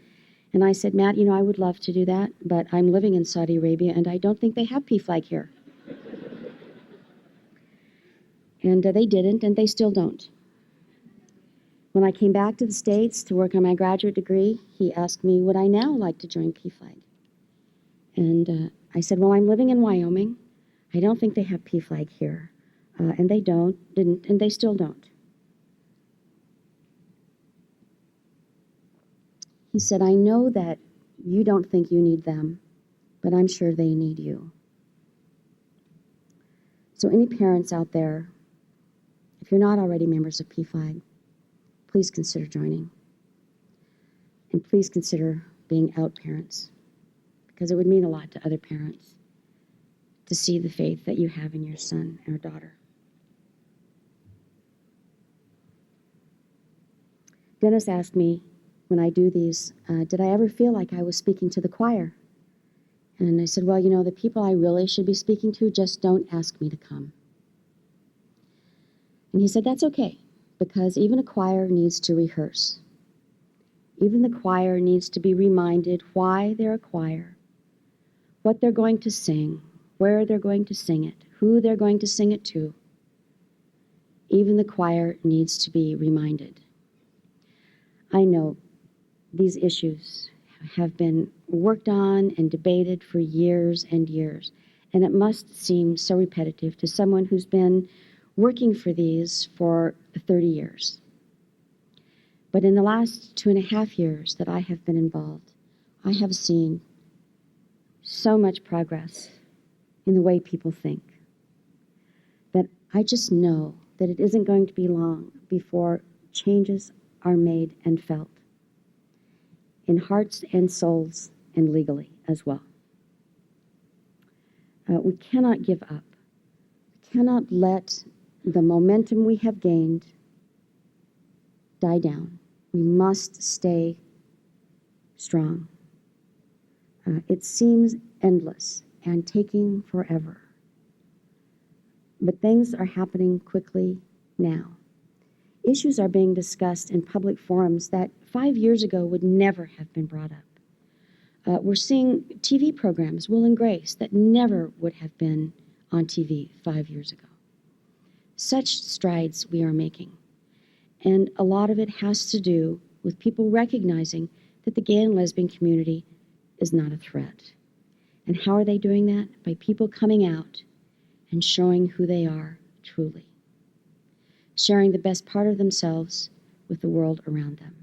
And I said, Matt, I would love to do that, but I'm living in Saudi Arabia and I don't think they have PFLAG here. And they didn't, and they still don't. When I came back to the States to work on my graduate degree, he asked me, would I now like to join PFLAG? And I said, well, I'm living in Wyoming. I don't think they have PFLAG here. And they didn't, and they still don't. He said, I know that you don't think you need them, but I'm sure they need you. So any parents out there, if you're not already members of PFLAG, please consider joining. And please consider being out parents, because it would mean a lot to other parents to see the faith that you have in your son or daughter. Dennis asked me when I do these, did I ever feel like I was speaking to the choir? And I said, well, the people I really should be speaking to just don't ask me to come. And he said, that's okay, because even a choir needs to rehearse. Even the choir needs to be reminded why they're a choir, what they're going to sing, where they're going to sing it, who they're going to sing it to. Even the choir needs to be reminded. I know these issues have been worked on and debated for years and years, and it must seem so repetitive to someone who's been working for these for 30 years. But in the last 2.5 years that I have been involved, I have seen so much progress in the way people think that I just know that it isn't going to be long before changes are made and felt in hearts and souls and legally as well. We cannot give up. We cannot let the momentum we have gained die down. We must stay strong. It seems endless and taking forever. But things are happening quickly now. Issues are being discussed in public forums that 5 years ago would never have been brought up. We're seeing TV programs, Will and Grace, that never would have been on TV 5 years ago. Such strides we are making. And a lot of it has to do with people recognizing that the gay and lesbian community is not a threat. And how are they doing that? By people coming out and showing who they are truly. Sharing the best part of themselves with the world around them.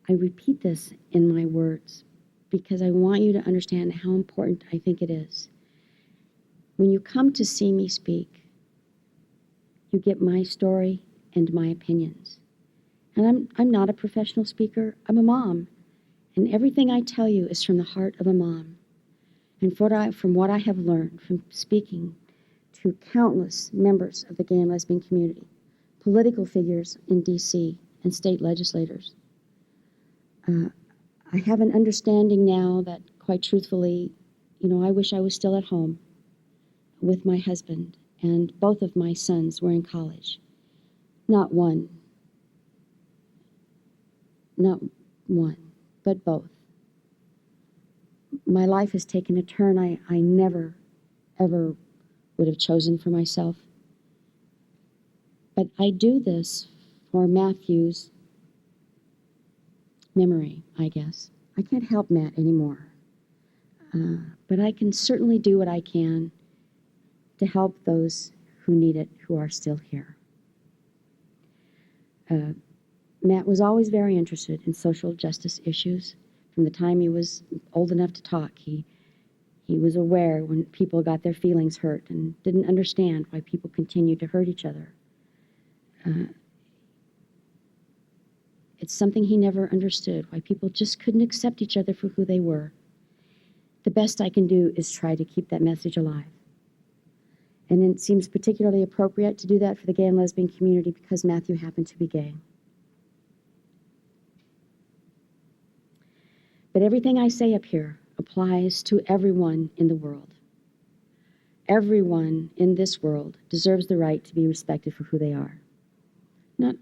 I repeat this in my words because I want you to understand how important I think it is. When you come to see me speak, you get my story and my opinions. And I'm not a professional speaker. I'm a mom. And everything I tell you is from the heart of a mom. And from what I have learned from speaking to countless members of the gay and lesbian community, political figures in D.C., and state legislators, I have an understanding now that, quite truthfully, I wish I was still at home with my husband, and both of my sons were in college. Not one, but both. My life has taken a turn I never, ever would have chosen for myself. But I do this for Matthew's memory, I guess. I can't help Matt anymore. But I can certainly do what I can to help those who need it, who are still here. Matt was always very interested in social justice issues. From the time he was old enough to talk, he was aware when people got their feelings hurt and didn't understand why people continued to hurt each other. It's something he never understood, why people just couldn't accept each other for who they were. The best I can do is try to keep that message alive. And it seems particularly appropriate to do that for the gay and lesbian community because Matthew happened to be gay. But everything I say up here applies to everyone in the world. Everyone in this world deserves the right to be respected for who they are. Not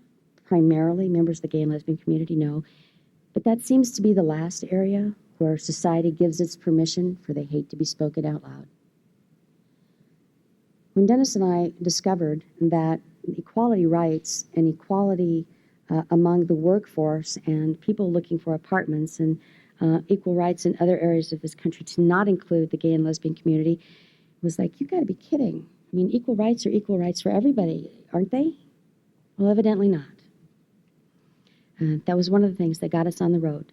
primarily members of the gay and lesbian community, no, but that seems to be the last area where society gives its permission for the hate to be spoken out loud. When Dennis and I discovered that equality rights and equality among the workforce and people looking for apartments and equal rights in other areas of this country to not include the gay and lesbian community, it was like, you got to be kidding. I mean, equal rights are equal rights for everybody, aren't they? Well, evidently not. That was one of the things that got us on the road.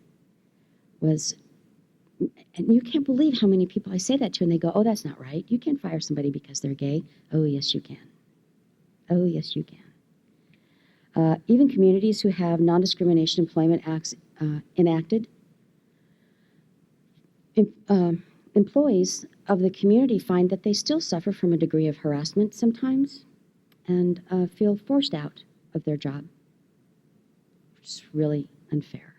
And you can't believe how many people I say that to, and they go, oh, that's not right. You can't fire somebody because they're gay. Oh, yes, you can. Oh, yes, you can. Even communities who have non-discrimination employment acts enacted, employees of the community find that they still suffer from a degree of harassment sometimes and feel forced out of their job. It's really unfair.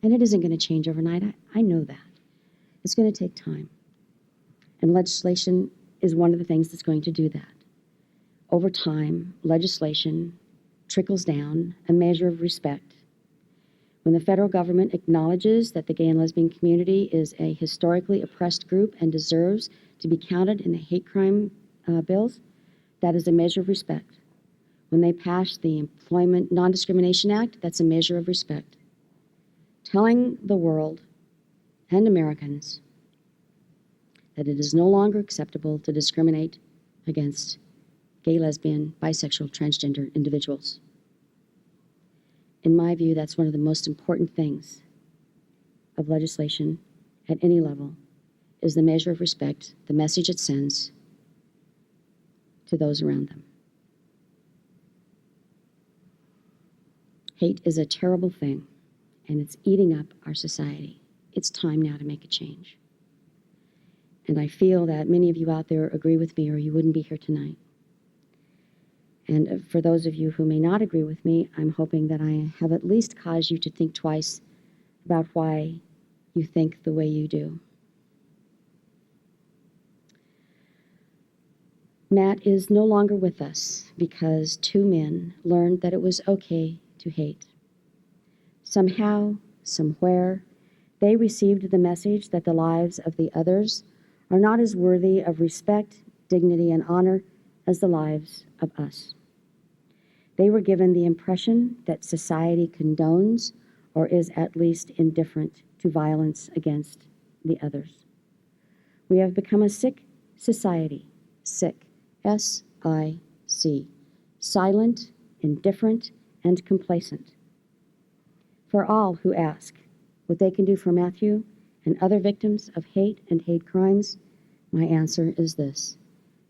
And it isn't going to change overnight. I know that. It's going to take time. And legislation is one of the things that's going to do that. Over time, legislation trickles down a measure of respect. When the federal government acknowledges that the gay and lesbian community is a historically oppressed group and deserves to be counted in the hate crime bills, that is a measure of respect. When they pass the Employment Non-Discrimination Act, that's a measure of respect. Telling the world and Americans that it is no longer acceptable to discriminate against gay, lesbian, bisexual, transgender individuals. In my view, that's one of the most important things of legislation at any level, is the measure of respect, the message it sends to those around them. Hate is a terrible thing, and it's eating up our society. It's time now to make a change. And I feel that many of you out there agree with me, or you wouldn't be here tonight. And for those of you who may not agree with me, I'm hoping that I have at least caused you to think twice about why you think the way you do. Matt is no longer with us because two men learned that it was okay to hate. Somehow, somewhere, they received the message that the lives of the others are not as worthy of respect, dignity, and honor as the lives of us. They were given the impression that society condones or is at least indifferent to violence against the others. We have become a sick society, sick, S-I-C, silent, indifferent, and complacent. For all who ask what they can do for Matthew and other victims of hate and hate crimes, my answer is this: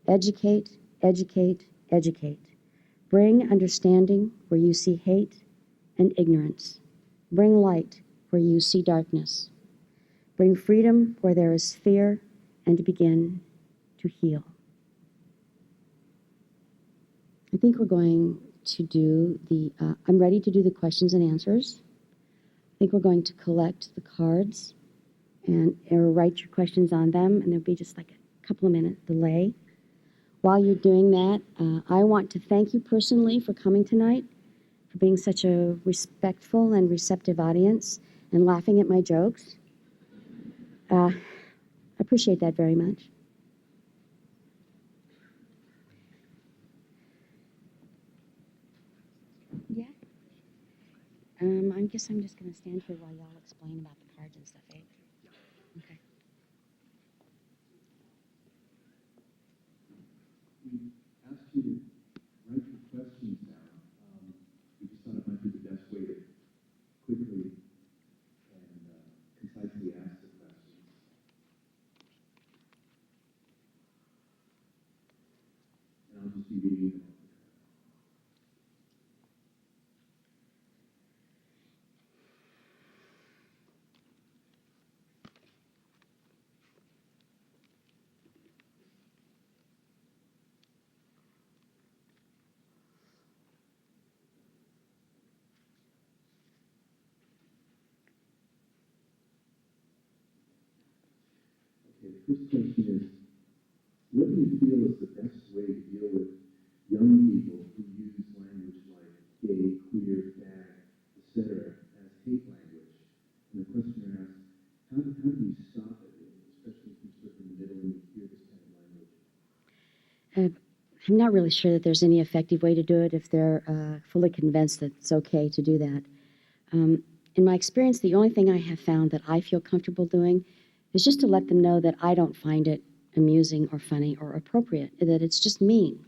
educate, educate, educate. Bring understanding where you see hate, and ignorance. Bring light where you see darkness. Bring freedom where there is fear, and begin to heal. I think we're going to do I'm ready to do the questions and answers. I think we're going to collect the cards or write your questions on them, and there'll be just like a couple of minute delay. While you're doing that, I want to thank you personally for coming tonight, for being such a respectful and receptive audience and laughing at my jokes. I appreciate that very much. Yeah. I guess I'm just going to stand here while y'all explain about the cards and stuff, eh? Okay. We asked you to write your questions down. We just thought it might be the best way to quickly and concisely ask the questions. And I'll just be reading them. Okay, the first question is, what do you feel is the best way to deal with young people who use language like gay, queer, fag, etc. as hate language? And the questioner asks, how do you stop it, especially if you're sort of in the middle and you hear this kind of language? I'm not really sure that there's any effective way to do it if they're fully convinced that it's okay to do that. In my experience, the only thing I have found that I feel comfortable doing is just to let them know that I don't find it amusing or funny or appropriate, that it's just mean.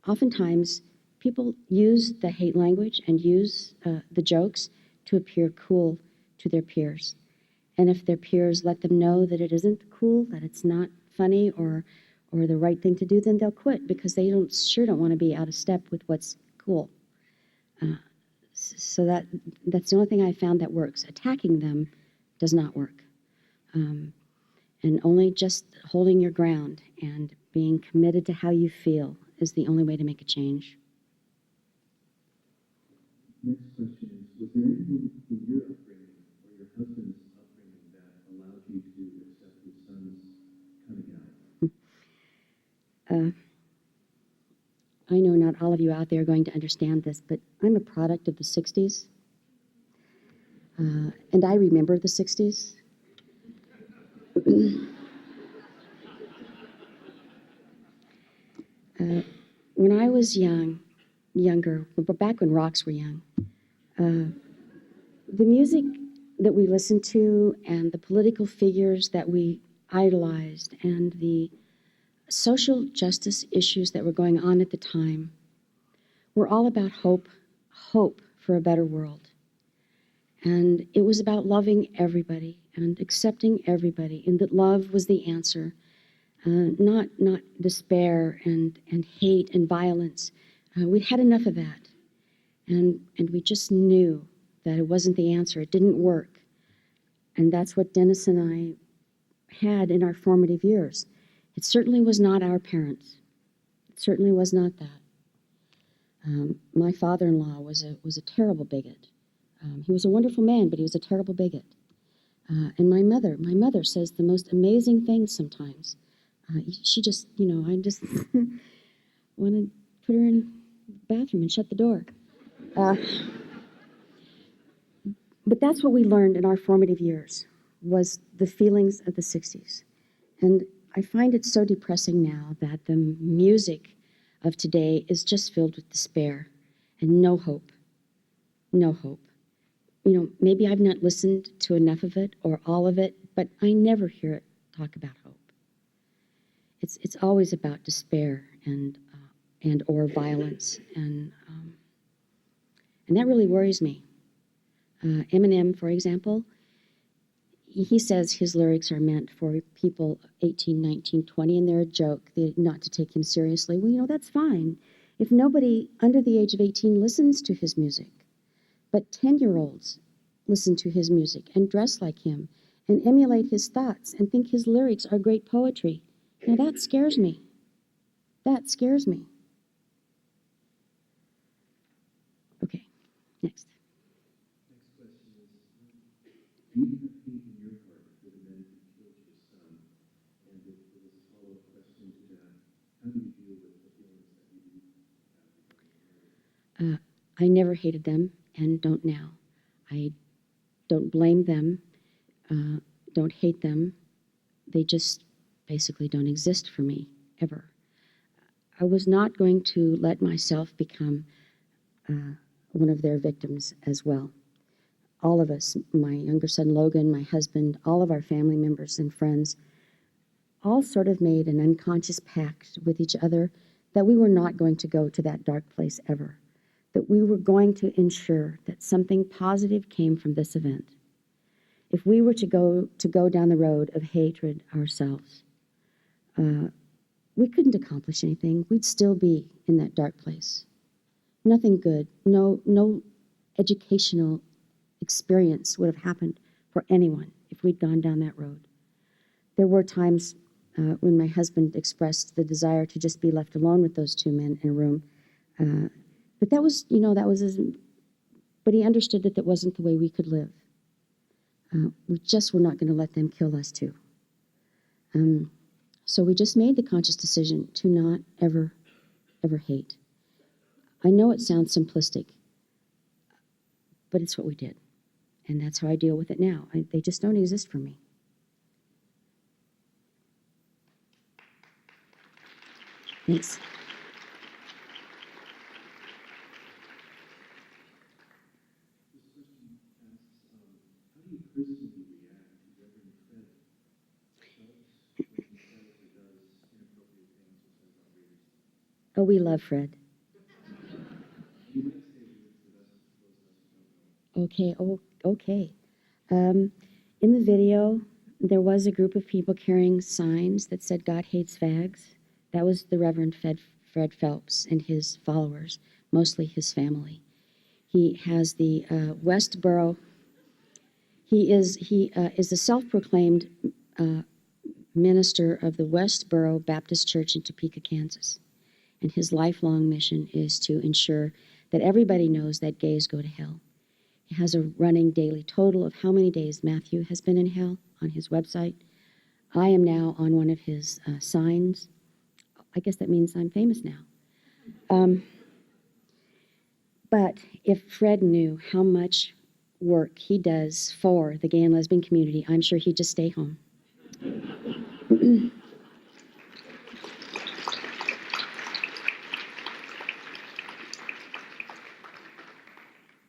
Oftentimes, people use the hate language and use the jokes to appear cool to their peers. And if their peers let them know that it isn't cool, that it's not funny or the right thing to do, then they'll quit because they sure don't want to be out of step with what's cool. So that's the only thing I found that works. Attacking them does not work. And only just holding your ground and being committed to how you feel is the only way to make a change. Next question is, was there anything in your upbringing or your husband's upbringing that allowed you to accept your son's coming out? I know not all of you out there are going to understand this, but I'm a product of the 60s. And I remember the 60s. When I was younger, back when rocks were young, the music that we listened to and the political figures that we idolized and the social justice issues that were going on at the time were all about hope for a better world. And it was about loving everybody and accepting everybody, and that love was the answer, not despair and hate and violence. We'd had enough of that, and we just knew that it wasn't the answer. It didn't work, and that's what Dennis and I had in our formative years. It certainly was not our parents. It certainly was not that. My father-in-law was a terrible bigot. He was a wonderful man, but he was a terrible bigot. And my mother says the most amazing things sometimes. She just, I just want to put her in the bathroom and shut the door. But that's what we learned in our formative years, was the feelings of the 60s. And I find it so depressing now that the music of today is just filled with despair and no hope. No hope. Maybe I've not listened to enough of it or all of it, but I never hear it talk about hope. It's always about despair and or violence, and that really worries me. Eminem, for example, he says his lyrics are meant for people 18, 19, 20, and they're a joke, not to take him seriously. Well, that's fine. If nobody under the age of 18 listens to his music, But 10-year-olds listen to his music and dress like him and emulate his thoughts and think his lyrics are great poetry. Now that scares me. That scares me. Okay, next. Next question is, do you have hate in your heart for the men who killed your son? And if there was a follow-up question to that, how do you deal with the feelings that you do have? I never hated them and don't now. I don't blame them, don't hate them. They just basically don't exist for me, ever. I was not going to let myself become one of their victims as well. All of us, my younger son Logan, my husband, all of our family members and friends, all sort of made an unconscious pact with each other that we were not going to go to that dark place ever, that we were going to ensure that something positive came from this event. If we were to go down the road of hatred ourselves, we couldn't accomplish anything. We'd still be in that dark place. Nothing good, no educational experience would have happened for anyone if we'd gone down that road. There were times when my husband expressed the desire to just be left alone with those two men in a room. But that was but he understood that wasn't the way we could live. We just were not going to let them kill us too. So we just made the conscious decision to not ever, ever hate. I know it sounds simplistic, but it's what we did. And that's how I deal with it now. They just don't exist for me. Thanks. Oh, we love Fred. Okay, okay. In the video, there was a group of people carrying signs that said, "God hates fags." That was the Reverend Fred Phelps and his followers, mostly his family. He has the Westboro. He is the self-proclaimed minister of the Westboro Baptist Church in Topeka, Kansas. And his lifelong mission is to ensure that everybody knows that gays go to hell. He has a running daily total of how many days Matthew has been in hell on his website. I am now on one of his signs. I guess that means I'm famous now. But if Fred knew how much work he does for the gay and lesbian community, I'm sure he'd just stay home.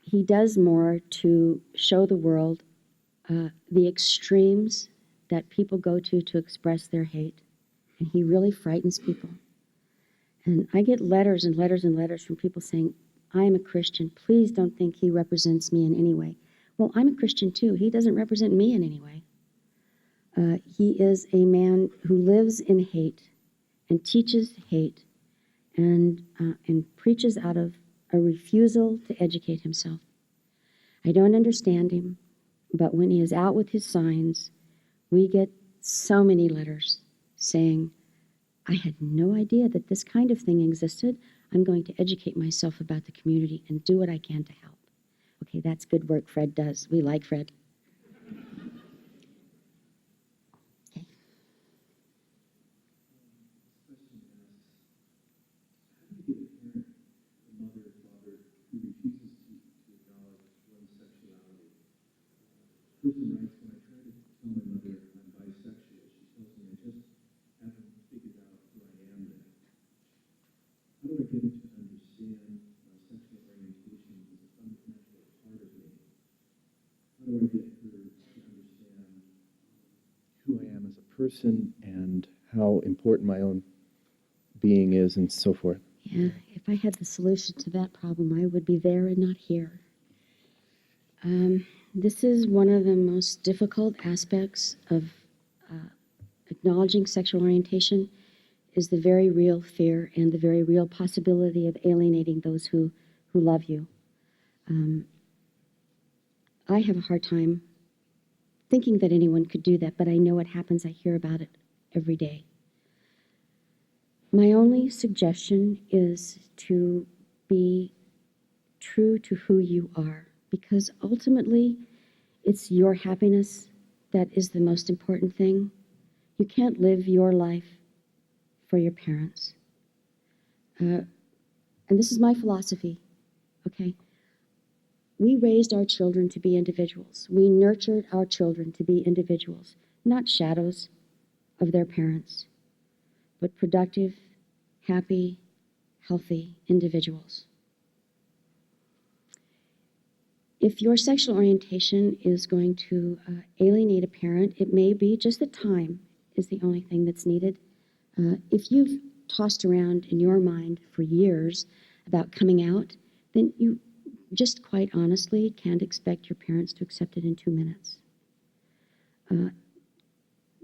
He does more to show the world the extremes that people go to express their hate. And he really frightens people. And I get letters and letters and letters from people saying, "I am a Christian. Please don't think he represents me in any way." Well, I'm a Christian too. He doesn't represent me in any way. He is a man who lives in hate and teaches hate and preaches out of a refusal to educate himself. I don't understand him, but when he is out with his signs, we get so many letters saying, "I had no idea that this kind of thing existed. I'm going to educate myself about the community and do what I can to help." Okay, that's good work Fred does. We like Fred. Okay. Person writes, "When I try to tell my mother I'm bisexual, she tells me I just haven't figured out who I am yet. How do I get her to understand my sexual orientation is a fundamental part of me? How do I get her to understand who I am as a person and how important my own being is and so forth?" Yeah, if I had the solution to that problem, I would be there and not here. This is one of the most difficult aspects of acknowledging sexual orientation, is the very real fear and the very real possibility of alienating those who love you. I have a hard time thinking that anyone could do that, but I know it happens. I hear about it every day. My only suggestion is to be true to who you are, because ultimately it's your happiness that is the most important thing. You can't live your life for your parents. And this is my philosophy, okay? We raised our children to be individuals. We nurtured our children to be individuals, not shadows of their parents, but productive, happy, healthy individuals. If your sexual orientation is going to alienate a parent, it may be just that time is the only thing that's needed. If you've tossed around in your mind for years about coming out, then you just quite honestly can't expect your parents to accept it in 2 minutes.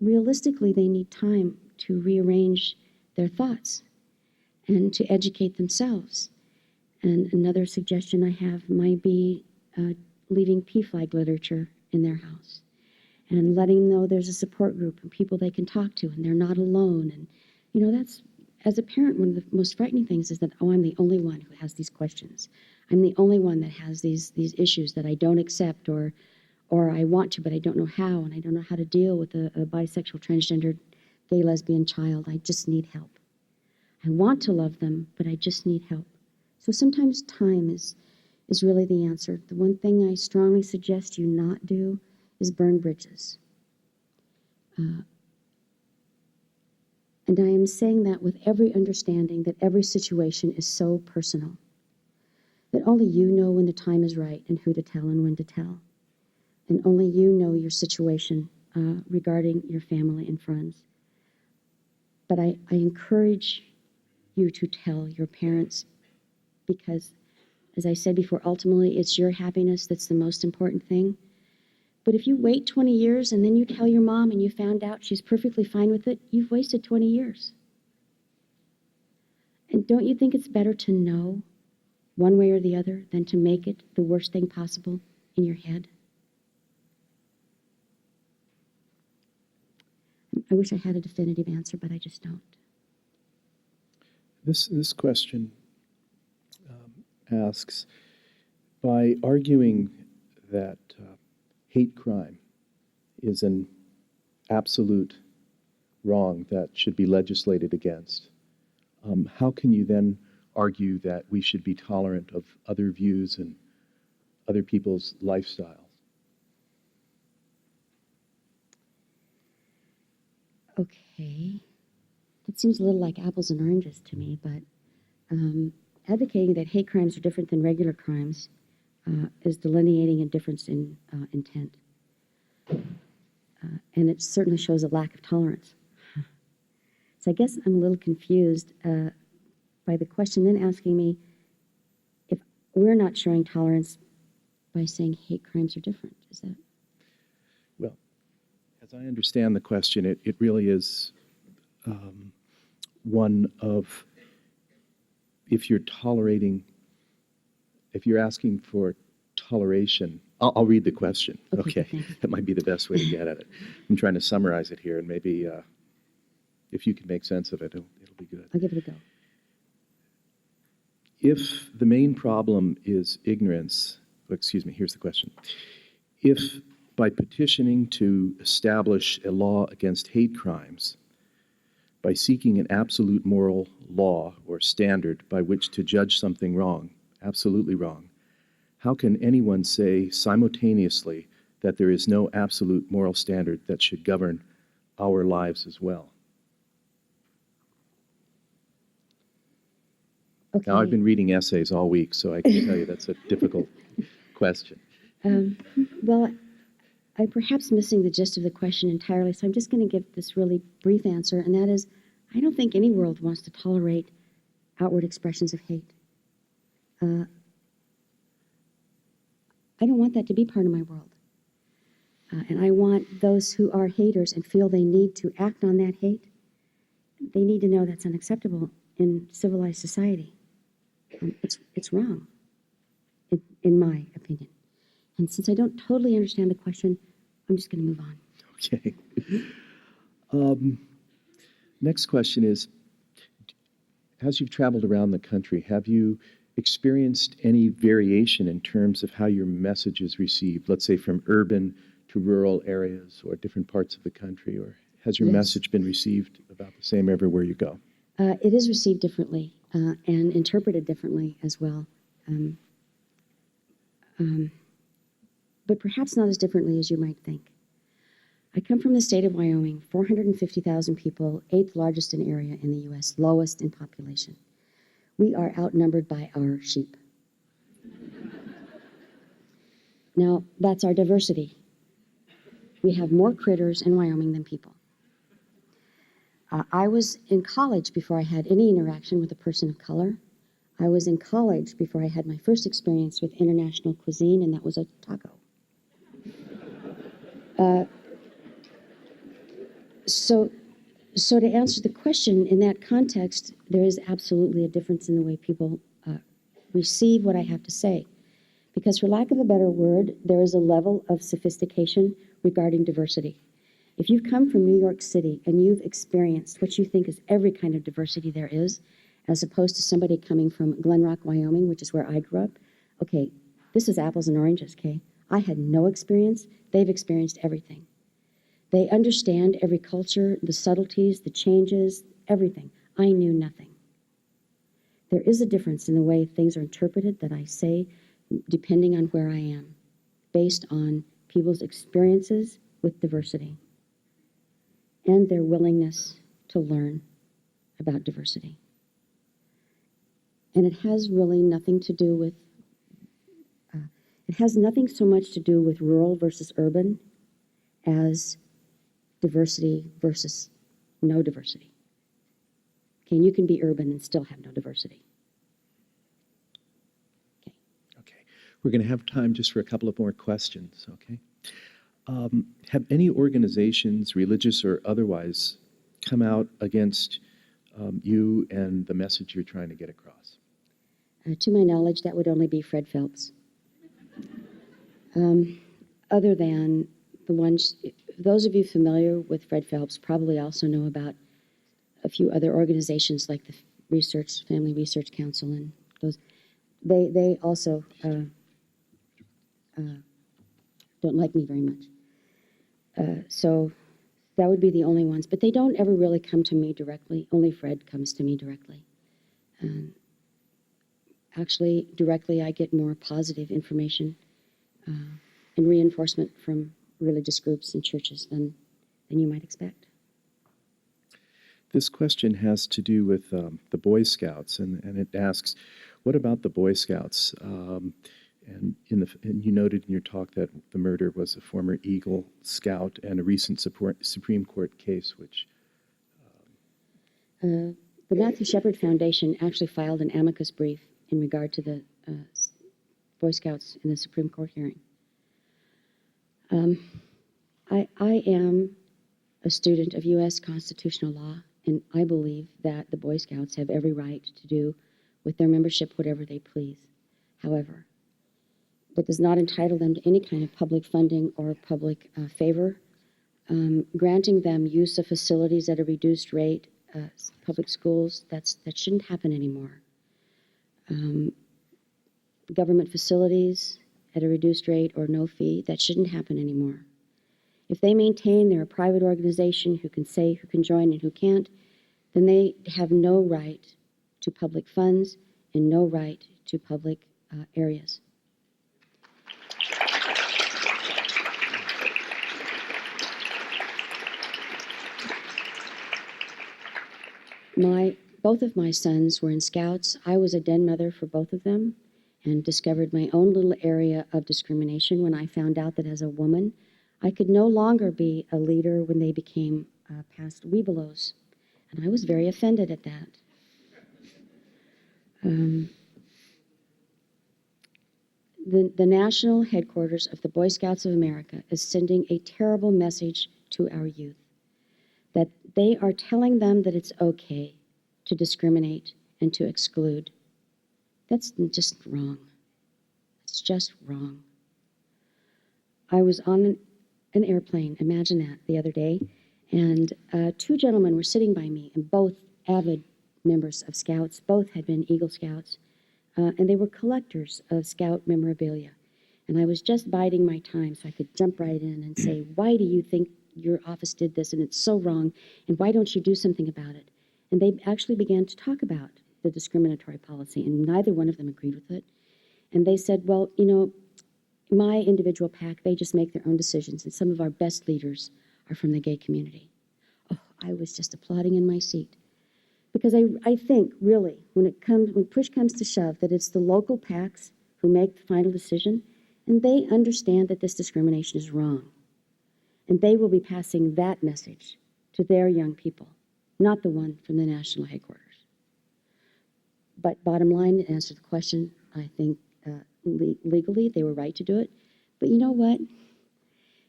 Realistically, they need time to rearrange their thoughts and to educate themselves. And another suggestion I have might be leaving PFLAG literature in their house and letting them know there's a support group and people they can talk to and they're not alone. And, you know, that's, as a parent, one of the most frightening things is that, oh, I'm the only one who has these questions. I'm the only one that has these issues that I don't accept or I want to, but I don't know how, and I don't know how to deal with a bisexual, transgendered, gay, lesbian child. I just need help. I want to love them, but I just need help. So sometimes time is really the answer. The one thing I strongly suggest you not do is burn bridges. And I am saying that with every understanding that every situation is so personal, that only you know when the time is right and who to tell and when to tell. And only you know your situation regarding your family and friends. But I encourage you to tell your parents because, as I said before, ultimately it's your happiness that's the most important thing. But if you wait 20 years and then you tell your mom and you found out she's perfectly fine with it, you've wasted 20 years. And don't you think it's better to know one way or the other than to make it the worst thing possible in your head? I wish I had a definitive answer, but I just don't. This question asks, by arguing that hate crime is an absolute wrong that should be legislated against, how can you then argue that we should be tolerant of other views and other people's lifestyles? Okay. It seems a little like apples and oranges to me, but advocating that hate crimes are different than regular crimes is delineating a difference in intent. And it certainly shows a lack of tolerance. So I guess I'm a little confused by the question then asking me if we're not showing tolerance by saying hate crimes are different. Is that? Well, as I understand the question, it really is one of, if you're asking for toleration, I'll read the question. Okay. That might be the best way to get at it. I'm trying to summarize it here, and maybe if you can make sense of it, it'll be good. I'll give it a go. If the main problem is ignorance, here's the question. If by petitioning to establish a law against hate crimes, by seeking an absolute moral law or standard by which to judge something wrong, absolutely wrong, how can anyone say simultaneously that there is no absolute moral standard that should govern our lives as well? Okay. Now, I've been reading essays all week, so I can tell you that's a difficult question. Well, I'm perhaps missing the gist of the question entirely, so I'm just going to give this really brief answer, and that is, I don't think any world wants to tolerate outward expressions of hate. I don't want that to be part of my world. And I want those who are haters and feel they need to act on that hate, they need to know that's unacceptable in civilized society. It's wrong, in my opinion. And since I don't totally understand the question, I'm just going to move on. Okay. Next question is, as you've traveled around the country, have you experienced any variation in terms of how your message is received, let's say from urban to rural areas or different parts of the country, or has your message been received about the same everywhere you go? It is received differently and interpreted differently as well. But perhaps not as differently as you might think. I come from the state of Wyoming, 450,000 people, 8th largest in area in the U.S., lowest in population. We are outnumbered by our sheep. Now, that's our diversity. We have more critters in Wyoming than people. I was in college before I had any interaction with a person of color. I was in college before I had my first experience with international cuisine, and that was a taco. So to answer the question, in that context, there is absolutely a difference in the way people receive what I have to say. Because for lack of a better word, there is a level of sophistication regarding diversity. If you've come from New York City and you've experienced what you think is every kind of diversity there is, as opposed to somebody coming from Glen Rock, Wyoming, which is where I grew up, okay, this is apples and oranges, okay? I had no experience. They've experienced everything. They understand every culture, the subtleties, the changes, everything. I knew nothing. There is a difference in the way things are interpreted that I say, depending on where I am, based on people's experiences with diversity and their willingness to learn about diversity. And it has really nothing to do with, it has nothing so much to do with rural versus urban as diversity versus no diversity. Okay, and you can be urban and still have no diversity. Okay, we're going to have time just for a couple of more questions, okay? Have any organizations, religious or otherwise, come out against you and the message you're trying to get across? To my knowledge, that would only be Fred Phelps. Other than the ones, those of you familiar with Fred Phelps probably also know about a few other organizations like the Family Research Council and those. They also don't like me very much. So that would be the only ones. But they don't ever really come to me directly. Only Fred comes to me directly. Actually, directly I get more positive information and reinforcement from religious groups and churches than you might expect. This question has to do with the Boy Scouts, and it asks, what about the Boy Scouts? And you noted in your talk that the murder was a former Eagle Scout and a recent Supreme Court case, which... The Matthew Shepard Foundation actually filed an amicus brief in regard to the Boy Scouts in the Supreme Court hearing. I am a student of U.S. constitutional law, and I believe that the Boy Scouts have every right to do with their membership whatever they please. However, that does not entitle them to any kind of public funding or public favor. Granting them use of facilities at a reduced rate, public schools, that shouldn't happen anymore. Government facilities at a reduced rate or no fee, that shouldn't happen anymore. If they maintain they're a private organization who can say who can join and who can't, then they have no right to public funds and no right to public areas. Both of my sons were in Scouts. I was a den mother for both of them and discovered my own little area of discrimination when I found out that as a woman, I could no longer be a leader when they became past Webelos. And I was very offended at that. The national headquarters of the Boy Scouts of America is sending a terrible message to our youth, that they are telling them that it's okay to discriminate and to exclude. That's just wrong. It's just wrong. I was on an airplane, imagine that, the other day, and two gentlemen were sitting by me, and both avid members of Scouts. Both had been Eagle Scouts, and they were collectors of Scout memorabilia. And I was just biding my time so I could jump right in and say, why do you think your office did this, and it's so wrong, and why don't you do something about it? And they actually began to talk about the discriminatory policy, and neither one of them agreed with it. And they said, well, you know, my individual PAC, they just make their own decisions, and some of our best leaders are from the gay community. Oh, I was just applauding in my seat. Because I think, really, when push comes to shove, that it's the local PACs who make the final decision, and they understand that this discrimination is wrong. And they will be passing that message to their young people, not the one from the national headquarters. But bottom line, to answer the question, I think legally they were right to do it. But you know what?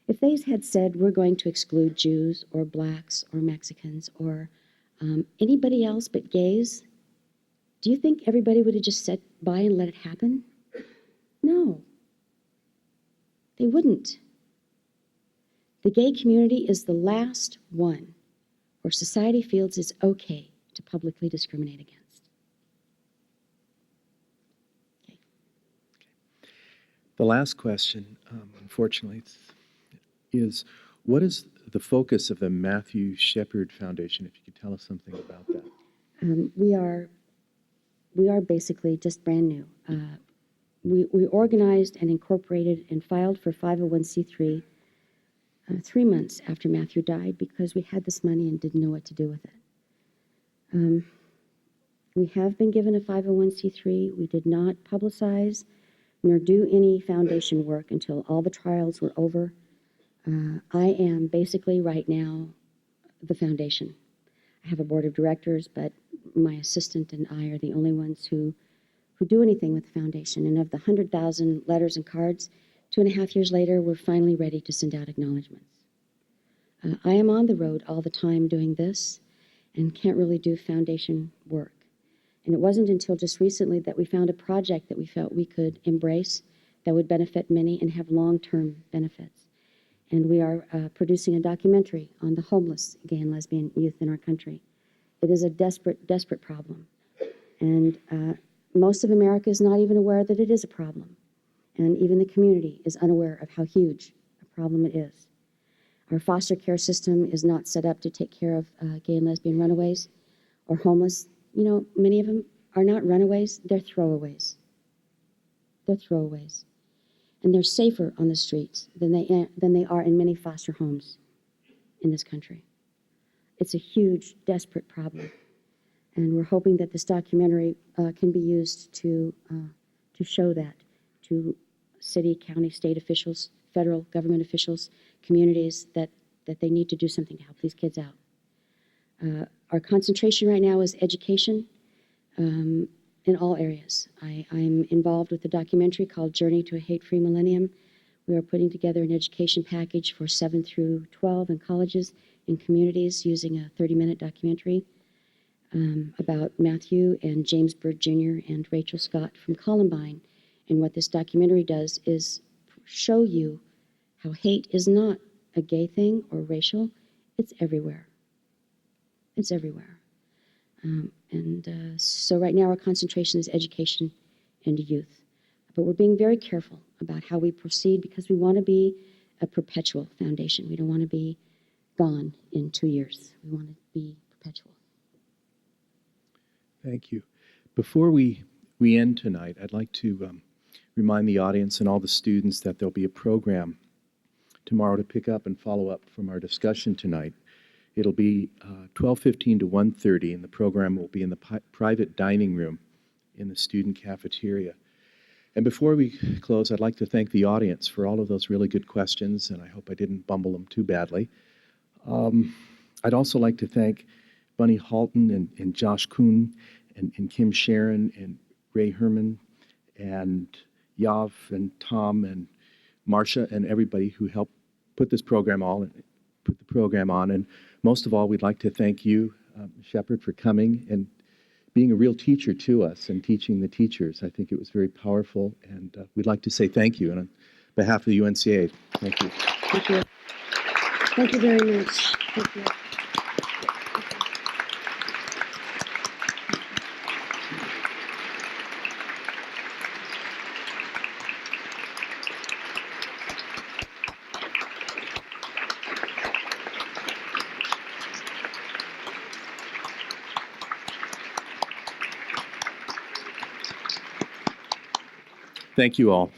If they had said, we're going to exclude Jews or blacks or Mexicans or anybody else but gays, do you think everybody would have just sat by and let it happen? No. They wouldn't. The gay community is the last one where society feels it's okay to publicly discriminate against. Okay. The last question, unfortunately, is what is the focus of the Matthew Shepard Foundation, if you could tell us something about that? We are basically just brand new. We organized and incorporated and filed for 501c3 3 months after Matthew died because we had this money and didn't know what to do with it. We have been given a 501c3. We did not publicize nor do any foundation work until all the trials were over. I am basically right now the foundation. I have a board of directors, but my assistant and I are the only ones who do anything with the foundation. And of the 100,000 letters and cards, 2.5 years later, we're finally ready to send out acknowledgments. I am on the road all the time doing this and can't really do foundation work. And it wasn't until just recently that we found a project that we felt we could embrace that would benefit many and have long-term benefits. And we are producing a documentary on the homeless gay and lesbian youth in our country. It is a desperate, desperate problem. And most of America is not even aware that it is a problem. And even the community is unaware of how huge a problem it is. Our foster care system is not set up to take care of gay and lesbian runaways or homeless. You know, many of them are not runaways, they're throwaways. They're throwaways. And they're safer on the streets than they are in many foster homes in this country. It's a huge, desperate problem. And we're hoping that this documentary can be used to show that to city, county, state officials, federal government officials, communities, that they need to do something to help these kids out. Our concentration right now is education in all areas. I'm involved with a documentary called Journey to a Hate-Free Millennium. We are putting together an education package for 7 through 12 in colleges and communities using a 30-minute documentary about Matthew and James Byrd Jr. and Rachel Scott from Columbine. And what this documentary does is show you how hate is not a gay thing or racial. It's everywhere. It's everywhere. So right now our concentration is education and youth. But we're being very careful about how we proceed because we want to be a perpetual foundation. We don't want to be gone in 2 years. We want to be perpetual. Thank you. Before we end tonight, I'd like to remind the audience and all the students that there'll be a program tomorrow to pick up and follow up from our discussion tonight. It'll be 12:15 to 1:30, and the program will be in the private dining room in the student cafeteria. And before we close, I'd like to thank the audience for all of those really good questions, and I hope I didn't bumble them too badly. I'd also like to thank Bunny Halton and Josh Kuhn and Kim Sharon and Ray Herman and Yav and Tom and Marcia and everybody who helped put this program on. And most of all, we'd like to thank you, Shepard, for coming and being a real teacher to us and teaching the teachers. I think it was very powerful, and we'd like to say thank you. And behalf of the UNCA. Thank you. Thank you. Thank you very much. Thank you. Thank you all.